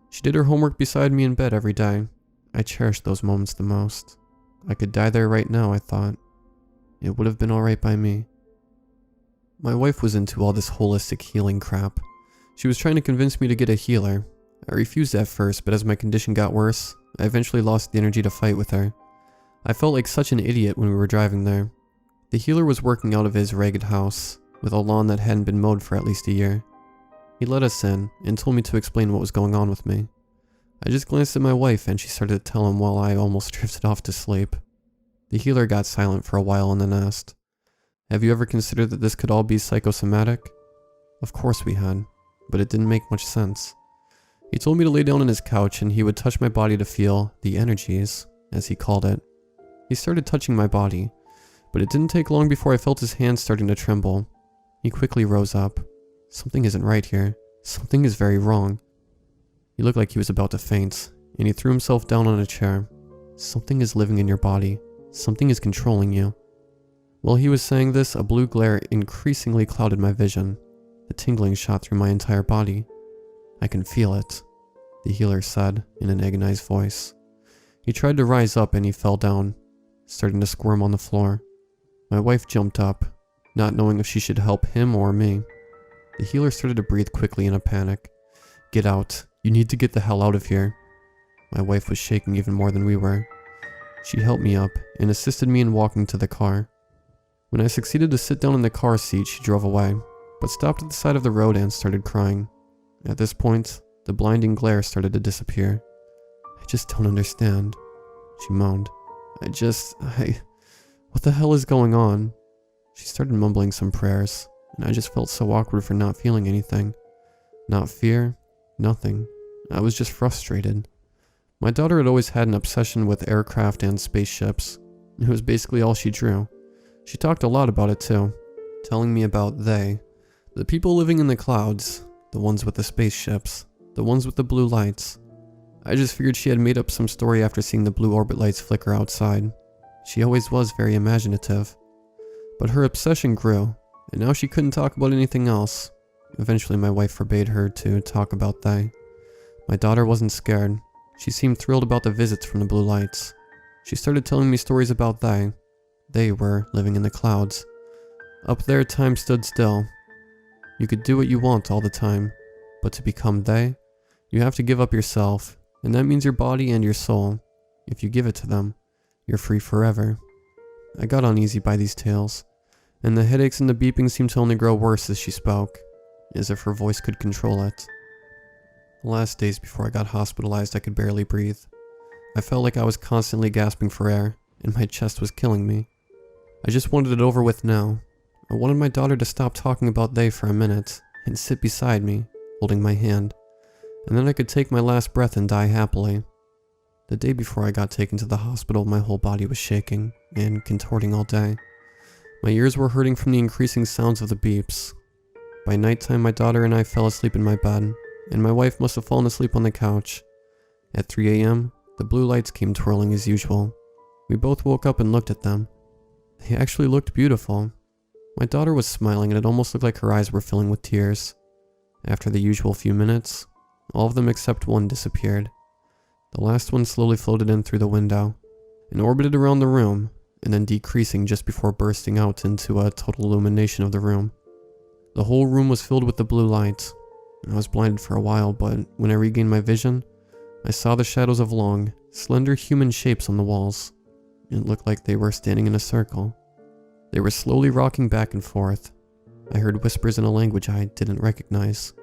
She did her homework beside me in bed every day. I cherished those moments the most. I could die there right now, I thought. It would have been alright by me. My wife was into all this holistic healing crap. She was trying to convince me to get a healer. I refused at first, but as my condition got worse, I eventually lost the energy to fight with her. I felt like such an idiot when we were driving there. The healer was working out of his ragged house, with a lawn that hadn't been mowed for at least a year. He let us in, and told me to explain what was going on with me. I just glanced at my wife and she started to tell him while I almost drifted off to sleep. The healer got silent for a while and then asked, "Have you ever considered that this could all be psychosomatic?" Of course we had, but it didn't make much sense. He told me to lay down on his couch and he would touch my body to feel the energies, as he called it. He started touching my body, but it didn't take long before I felt his hands starting to tremble. He quickly rose up. Something isn't right here. Something is very wrong. He looked like he was about to faint, and he threw himself down on a chair. Something is living in your body. Something is controlling you. While he was saying this, a blue glare increasingly clouded my vision. The tingling shot through my entire body. "I can feel it," the healer said in an agonized voice. He tried to rise up and he fell down, starting to squirm on the floor. My wife jumped up, not knowing if she should help him or me. The healer started to breathe quickly in a panic. "Get out. You need to get the hell out of here." My wife was shaking even more than we were. She helped me up and assisted me in walking to the car. When I succeeded to sit down in the car seat, she drove away, but stopped at the side of the road and started crying. At this point, the blinding glare started to disappear. "I just don't understand," she moaned. What the hell is going on?" She started mumbling some prayers, and I just felt so awkward for not feeling anything. Not fear, nothing. I was just frustrated. My daughter had always had an obsession with aircraft and spaceships. It was basically all she drew. She talked a lot about it too, telling me about the people living in the clouds, the ones with the spaceships, the ones with the blue lights. I just figured she had made up some story after seeing the blue orbit lights flicker outside. She always was very imaginative. But her obsession grew, and now she couldn't talk about anything else. Eventually my wife forbade her to talk about they. My daughter wasn't scared. She seemed thrilled about the visits from the blue lights. She started telling me stories about they. They were living in the clouds. Up there, time stood still. You could do what you want all the time, but to become they, you have to give up yourself, and that means your body and your soul. If you give it to them, you're free forever. I got uneasy by these tales, and the headaches and the beeping seemed to only grow worse as she spoke, as if her voice could control it. The last days before I got hospitalized, I could barely breathe. I felt like I was constantly gasping for air, and my chest was killing me. I just wanted it over with now. I wanted my daughter to stop talking about they for a minute, and sit beside me, holding my hand, and then I could take my last breath and die happily. The day before I got taken to the hospital, my whole body was shaking and contorting all day. My ears were hurting from the increasing sounds of the beeps. By nighttime, my daughter and I fell asleep in my bed, and my wife must have fallen asleep on the couch. At 3 a.m., the blue lights came twirling as usual. We both woke up and looked at them. They actually looked beautiful. My daughter was smiling, and it almost looked like her eyes were filling with tears. After the usual few minutes, all of them except one disappeared. The last one slowly floated in through the window and orbited around the room, and then decreasing just before bursting out into a total illumination of the room. The whole room was filled with the blue light. I was blinded for a while, but when I regained my vision, I saw the shadows of long, slender human shapes on the walls. It looked like they were standing in a circle. They were slowly rocking back and forth. I heard whispers in a language I didn't recognize.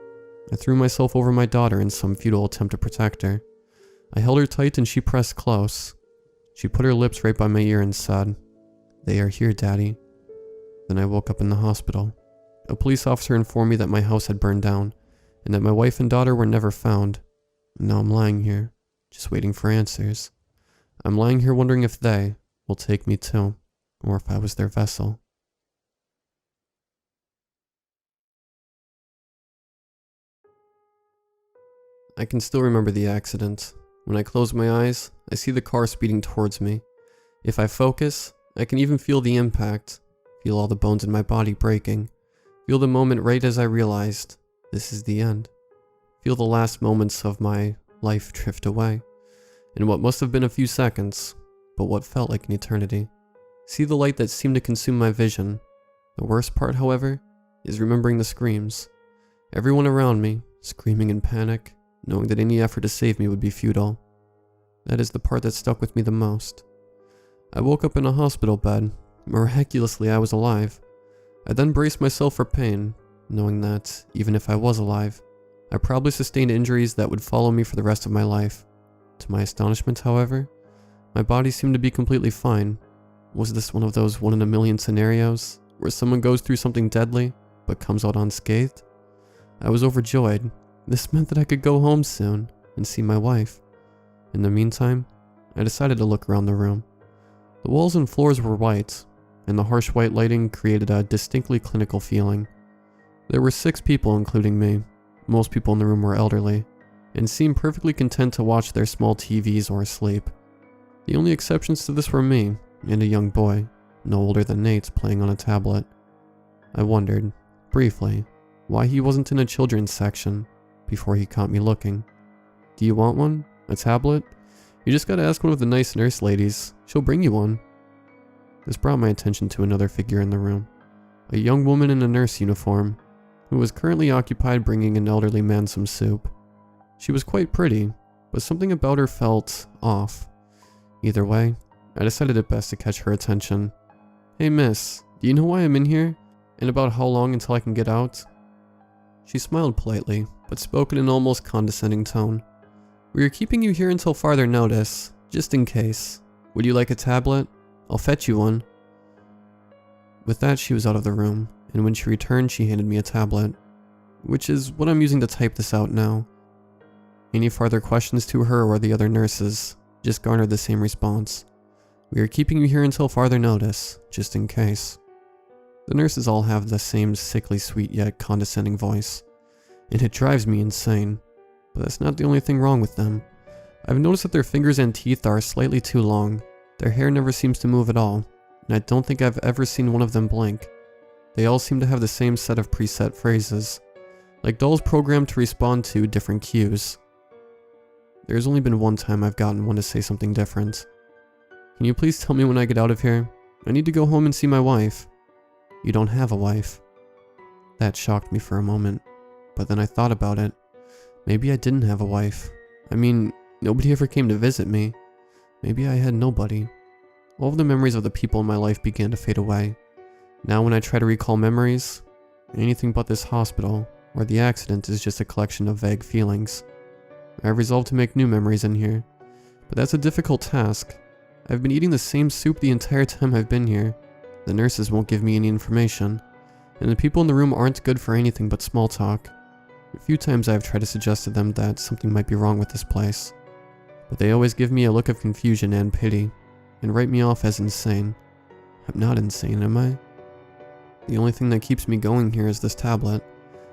I threw myself over my daughter in some futile attempt to protect her. I held her tight and she pressed close. She put her lips right by my ear and said, "They are here, Daddy." Then I woke up in the hospital. A police officer informed me that my house had burned down, and that my wife and daughter were never found. And now I'm lying here, just waiting for answers. I'm lying here wondering if they will take me too, or if I was their vessel. I can still remember the accident. When I close my eyes, I see the car speeding towards me. If I focus, I can even feel the impact, feel all the bones in my body breaking, feel the moment right as I realized, this is the end. Feel the last moments of my life drift away, in what must have been a few seconds, but what felt like an eternity. See the light that seemed to consume my vision. The worst part, however, is remembering the screams. Everyone around me, screaming in panic, knowing that any effort to save me would be futile. That is the part that stuck with me the most. I woke up in a hospital bed. Miraculously, I was alive. I then braced myself for pain, knowing that, even if I was alive, I probably sustained injuries that would follow me for the rest of my life. To my astonishment, however, my body seemed to be completely fine. Was this one of those one-in-a-million scenarios, where someone goes through something deadly, but comes out unscathed? I was overjoyed. This meant that I could go home soon, and see my wife. In the meantime, I decided to look around the room. The walls and floors were white, and the harsh white lighting created a distinctly clinical feeling. There were 6 people, including me. Most people in the room were elderly, and seemed perfectly content to watch their small TVs or sleep. The only exceptions to this were me, and a young boy, no older than Nate, playing on a tablet. I wondered, briefly, why he wasn't in a children's section, before he caught me looking. "Do you want one? A tablet? You just gotta ask one of the nice nurse ladies. She'll bring you one." This brought my attention to another figure in the room, a young woman in a nurse uniform, who was currently occupied bringing an elderly man some soup. She was quite pretty, but something about her felt off. Either way, I decided it best to catch her attention. "Hey miss, do you know why I'm in here? And about how long until I can get out?" She smiled politely, but spoke in an almost condescending tone. "We are keeping you here until farther notice, just in case. Would you like a tablet? I'll fetch you one." With that, she was out of the room, and when she returned, she handed me a tablet, which is what I'm using to type this out now. Any further questions to her or the other nurses just garnered the same response. "We are keeping you here until farther notice, just in case." The nurses all have the same sickly sweet yet condescending voice, and it drives me insane. But that's not the only thing wrong with them. I've noticed that their fingers and teeth are slightly too long. Their hair never seems to move at all, and I don't think I've ever seen one of them blink. They all seem to have the same set of preset phrases, like dolls programmed to respond to different cues. There's only been one time I've gotten one to say something different. "Can you please tell me when I get out of here? I need to go home and see my wife." "You don't have a wife." That shocked me for a moment, but then I thought about it. Maybe I didn't have a wife. I mean, nobody ever came to visit me. Maybe I had nobody. All of the memories of the people in my life began to fade away. Now when I try to recall memories, anything but this hospital or the accident is just a collection of vague feelings. I've resolved to make new memories in here, but that's a difficult task. I've been eating the same soup the entire time I've been here. The nurses won't give me any information, and the people in the room aren't good for anything but small talk. A few times I've tried to suggest to them that something might be wrong with this place, but they always give me a look of confusion and pity, and write me off as insane. I'm not insane, am I? The only thing that keeps me going here is this tablet.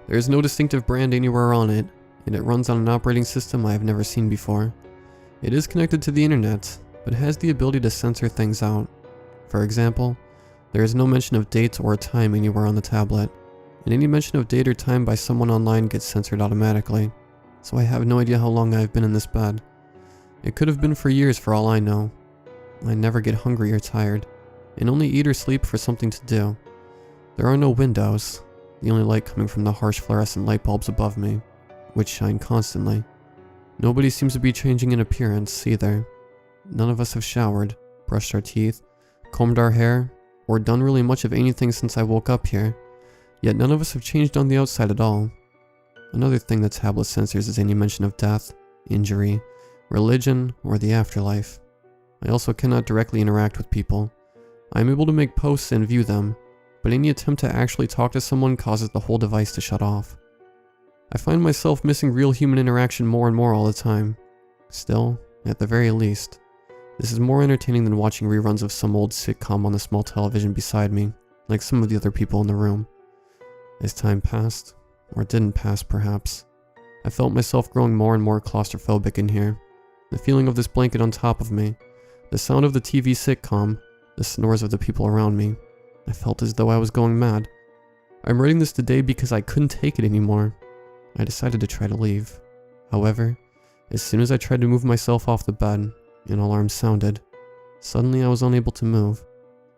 There is no distinctive brand anywhere on it, and it runs on an operating system I have never seen before. It is connected to the internet, but has the ability to censor things out. For example, there is no mention of date or time anywhere on the tablet, and any mention of date or time by someone online gets censored automatically, so I have no idea how long I have been in this bed. It could have been for years for all I know. I never get hungry or tired, and only eat or sleep for something to do. There are no windows, the only light coming from the harsh fluorescent light bulbs above me, which shine constantly. Nobody seems to be changing in appearance either. None of us have showered, brushed our teeth, combed our hair, or done really much of anything since I woke up here, yet none of us have changed on the outside at all. Another thing the tablet censors is any mention of death, injury, religion, or the afterlife. I also cannot directly interact with people. I am able to make posts and view them, but any attempt to actually talk to someone causes the whole device to shut off. I find myself missing real human interaction more and more all the time. Still, at the very least, this is more entertaining than watching reruns of some old sitcom on the small television beside me, like some of the other people in the room. As time passed, or didn't pass perhaps, I felt myself growing more and more claustrophobic in here. The feeling of this blanket on top of me, the sound of the TV sitcom, the snores of the people around me. I felt as though I was going mad. I'm writing this today because I couldn't take it anymore. I decided to try to leave. However, as soon as I tried to move myself off the bed, an alarm sounded. Suddenly I was unable to move,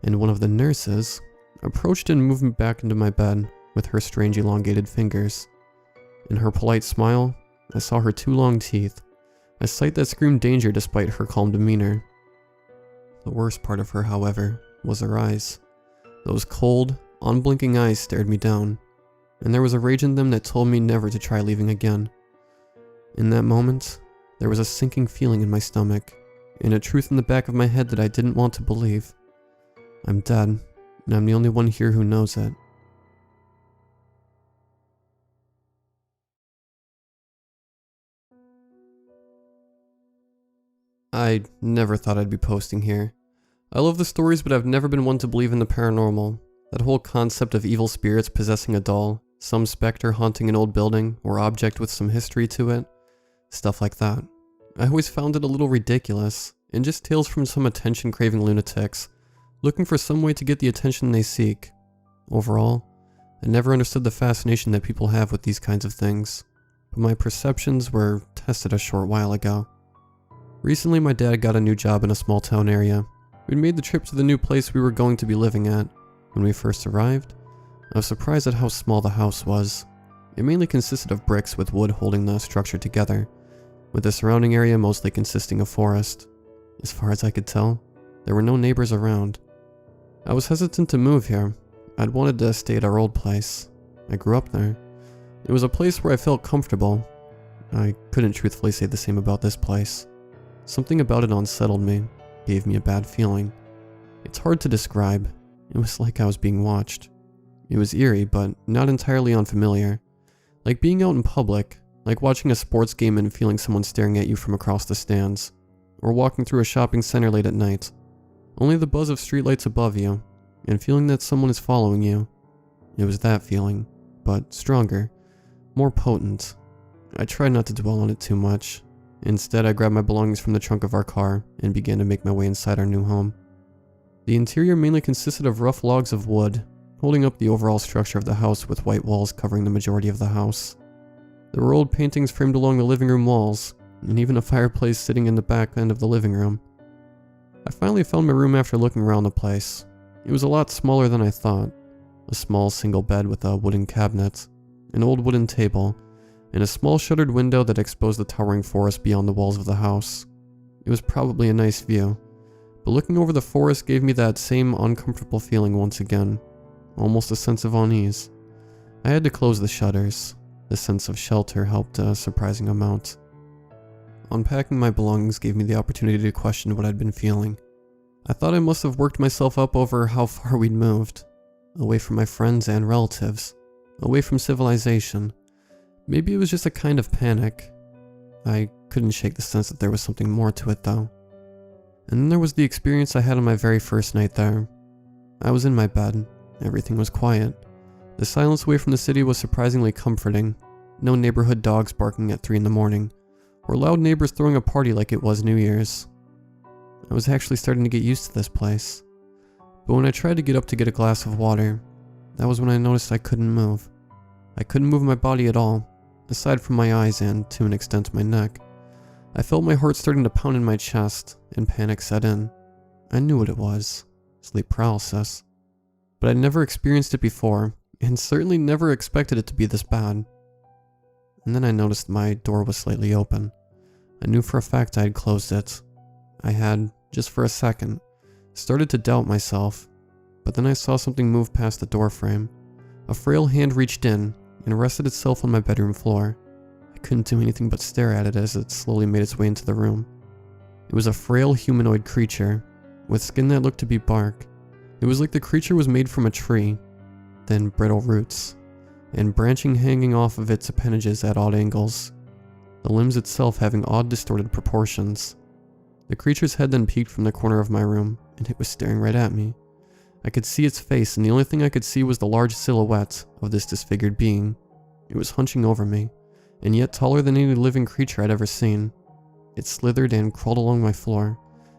and one of the nurses approached and moved me back into my bed with her strange elongated fingers. In her polite smile, I saw her 2 long teeth, a sight that screamed danger despite her calm demeanor. The worst part of her, however, was her eyes. Those cold, unblinking eyes stared me down, and there was a rage in them that told me never to try leaving again. In that moment, there was a sinking feeling in my stomach, and a truth in the back of my head that I didn't want to believe. I'm dead, and I'm the only one here who knows it. I never thought I'd be posting here. I love the stories, but I've never been one to believe in the paranormal. That whole concept of evil spirits possessing a doll, some specter haunting an old building or object with some history to it, stuff like that. I always found it a little ridiculous, and just tales from some attention-craving lunatics, looking for some way to get the attention they seek. Overall, I never understood the fascination that people have with these kinds of things, but my perceptions were tested a short while ago. Recently, my dad got a new job in a small town area. We'd made the trip to the new place we were going to be living at. When we first arrived, I was surprised at how small the house was. It mainly consisted of bricks with wood holding the structure together, with the surrounding area mostly consisting of forest. As far as I could tell, there were no neighbors around. I was hesitant to move here. I'd wanted to stay at our old place. I grew up there. It was a place where I felt comfortable. I couldn't truthfully say the same about this place. Something about it unsettled me, gave me a bad feeling. It's hard to describe. It was like I was being watched. It was eerie, but not entirely unfamiliar. Like being out in public, like watching a sports game and feeling someone staring at you from across the stands, or walking through a shopping center late at night. Only the buzz of streetlights above you, and feeling that someone is following you. It was that feeling, but stronger, more potent. I tried not to dwell on it too much. Instead, I grabbed my belongings from the trunk of our car and began to make my way inside our new home. The interior mainly consisted of rough logs of wood, holding up the overall structure of the house with white walls covering the majority of the house. There were old paintings framed along the living room walls, and even a fireplace sitting in the back end of the living room. I finally found my room after looking around the place. It was a lot smaller than I thought. A small single bed with a wooden cabinet, an old wooden table, and a small shuttered window that exposed the towering forest beyond the walls of the house. It was probably a nice view, but looking over the forest gave me that same uncomfortable feeling once again, almost a sense of unease. I had to close the shutters. The sense of shelter helped a surprising amount. Unpacking my belongings gave me the opportunity to question what I'd been feeling. I thought I must have worked myself up over how far we'd moved, away from my friends and relatives, away from civilization. Maybe it was just a kind of panic. I couldn't shake the sense that there was something more to it though. And then there was the experience I had on my very first night there. I was in my bed. Everything was quiet. The silence away from the city was surprisingly comforting. No neighborhood dogs barking at 3 in the morning, or loud neighbors throwing a party like it was New Year's. I was actually starting to get used to this place. But when I tried to get up to get a glass of water, that was when I noticed I couldn't move. I couldn't move my body at all, aside from my eyes and, to an extent, my neck. I felt my heart starting to pound in my chest, and panic set in. I knew what it was. Sleep paralysis. But I'd never experienced it before, and certainly never expected it to be this bad. And then I noticed my door was slightly open. I knew for a fact I had closed it. I had, just for a second, started to doubt myself, but then I saw something move past the door frame. A frail hand reached in and rested itself on my bedroom floor. I couldn't do anything but stare at it as it slowly made its way into the room. It was a frail humanoid creature, with skin that looked to be bark. It was like the creature was made from a tree, then brittle roots, and branching hanging off of its appendages at odd angles, the limbs itself having odd distorted proportions. The creature's head then peeked from the corner of my room, and it was staring right at me. I could see its face, and the only thing I could see was the large silhouette of this disfigured being. It was hunching over me, and yet taller than any living creature I'd ever seen. It slithered and crawled along my floor,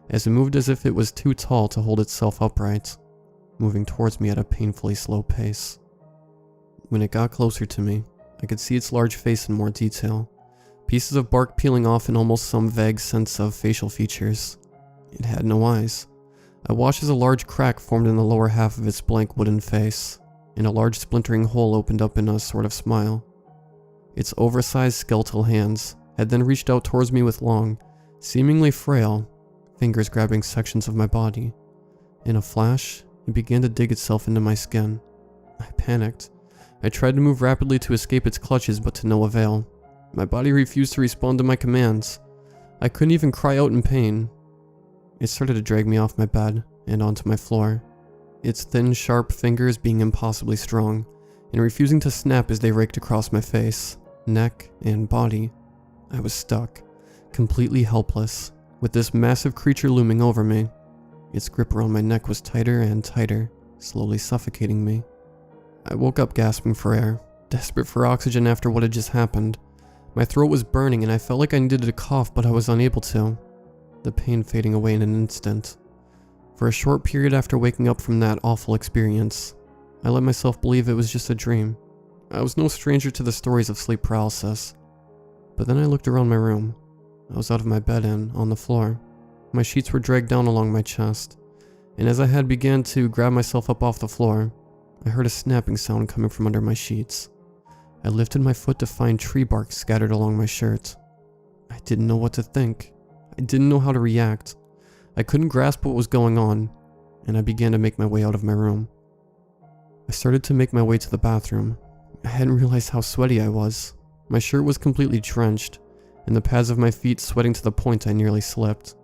as it moved as if it was too tall to hold itself upright, moving towards me at a painfully slow pace. When it got closer to me, I could see its large face in more detail, pieces of bark peeling off and almost some vague sense of facial features. It had no eyes. I watched as a large crack formed in the lower half of its blank wooden face, and a large splintering hole opened up in a sort of smile. Its oversized skeletal hands had then reached out towards me with long, seemingly frail, fingers grabbing sections of my body. In a flash, it began to dig itself into my skin. I panicked. I tried to move rapidly to escape its clutches, but to no avail. My body refused to respond to my commands. I couldn't even cry out in pain. It started to drag me off my bed and onto my floor, its thin, sharp fingers being impossibly strong and refusing to snap as they raked across my face, neck, and body. I was stuck, completely helpless, with this massive creature looming over me. Its grip around my neck was tighter and tighter, slowly suffocating me. I woke up gasping for air, desperate for oxygen after what had just happened. My throat was burning and I felt like I needed to cough, but I was unable to, the pain fading away in an instant. For a short period after waking up from that awful experience, I let myself believe it was just a dream. I was no stranger to the stories of sleep paralysis. But then I looked around my room. I was out of my bed and on the floor. My sheets were dragged down along my chest, and as I had began to grab myself up off the floor, I heard a snapping sound coming from under my sheets. I lifted my foot to find tree bark scattered along my shirt. I didn't know what to think. I didn't know how to react. I couldn't grasp what was going on, and I began to make my way out of my room. I started to make my way to the bathroom. I hadn't realized how sweaty I was. My shirt was completely drenched, and the pads of my feet sweating to the point I nearly slipped.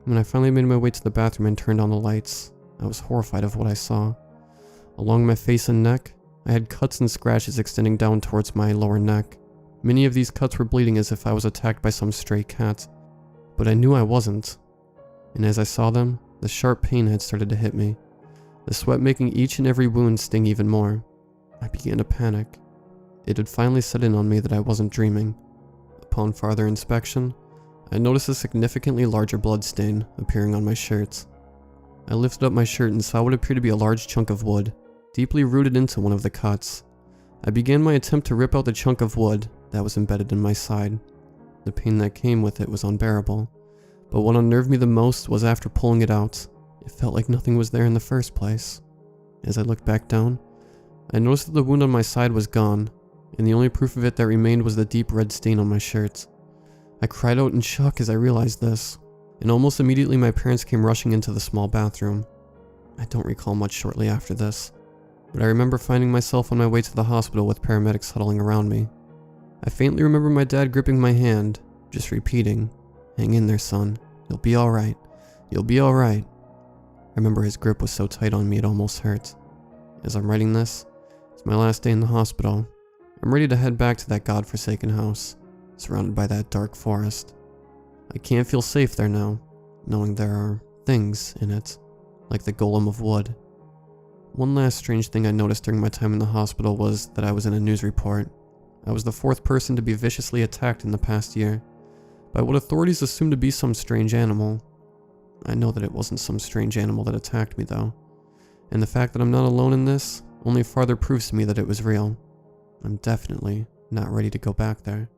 When I finally made my way to the bathroom and turned on the lights, I was horrified of what I saw. Along my face and neck, I had cuts and scratches extending down towards my lower neck. Many of these cuts were bleeding as if I was attacked by some stray cat, but I knew I wasn't. And as I saw them, the sharp pain had started to hit me, the sweat making each and every wound sting even more. I began to panic. It had finally set in on me that I wasn't dreaming. Upon farther inspection, I noticed a significantly larger blood stain appearing on my shirt. I lifted up my shirt and saw what appeared to be a large chunk of wood, deeply rooted into one of the cuts. I began my attempt to rip out the chunk of wood that was embedded in my side. The pain that came with it was unbearable, but what unnerved me the most was after pulling it out, It felt like nothing was there in the first place. As I looked back down, I noticed that the wound on my side was gone, and the only proof of it that remained was the deep red stain on my shirt. I cried out in shock as I realized this, and almost immediately my parents came rushing into the small bathroom. I don't recall much shortly after this, but I remember finding myself on my way to the hospital with paramedics huddling around me. I faintly remember my dad gripping my hand, just repeating, "Hang in there, son. You'll be alright. You'll be alright." I remember his grip was so tight on me it almost hurt. As I'm writing this, it's my last day in the hospital. I'm ready to head back to that godforsaken house, surrounded by that dark forest. I can't feel safe there now, knowing there are things in it, like the golem of wood. One last strange thing I noticed during my time in the hospital was that I was in a news report. I was the 4th person to be viciously attacked in the past year, by what authorities assumed to be some strange animal. I know that it wasn't some strange animal that attacked me though, and the fact that I'm not alone in this only farther proves to me that it was real. I'm definitely not ready to go back there.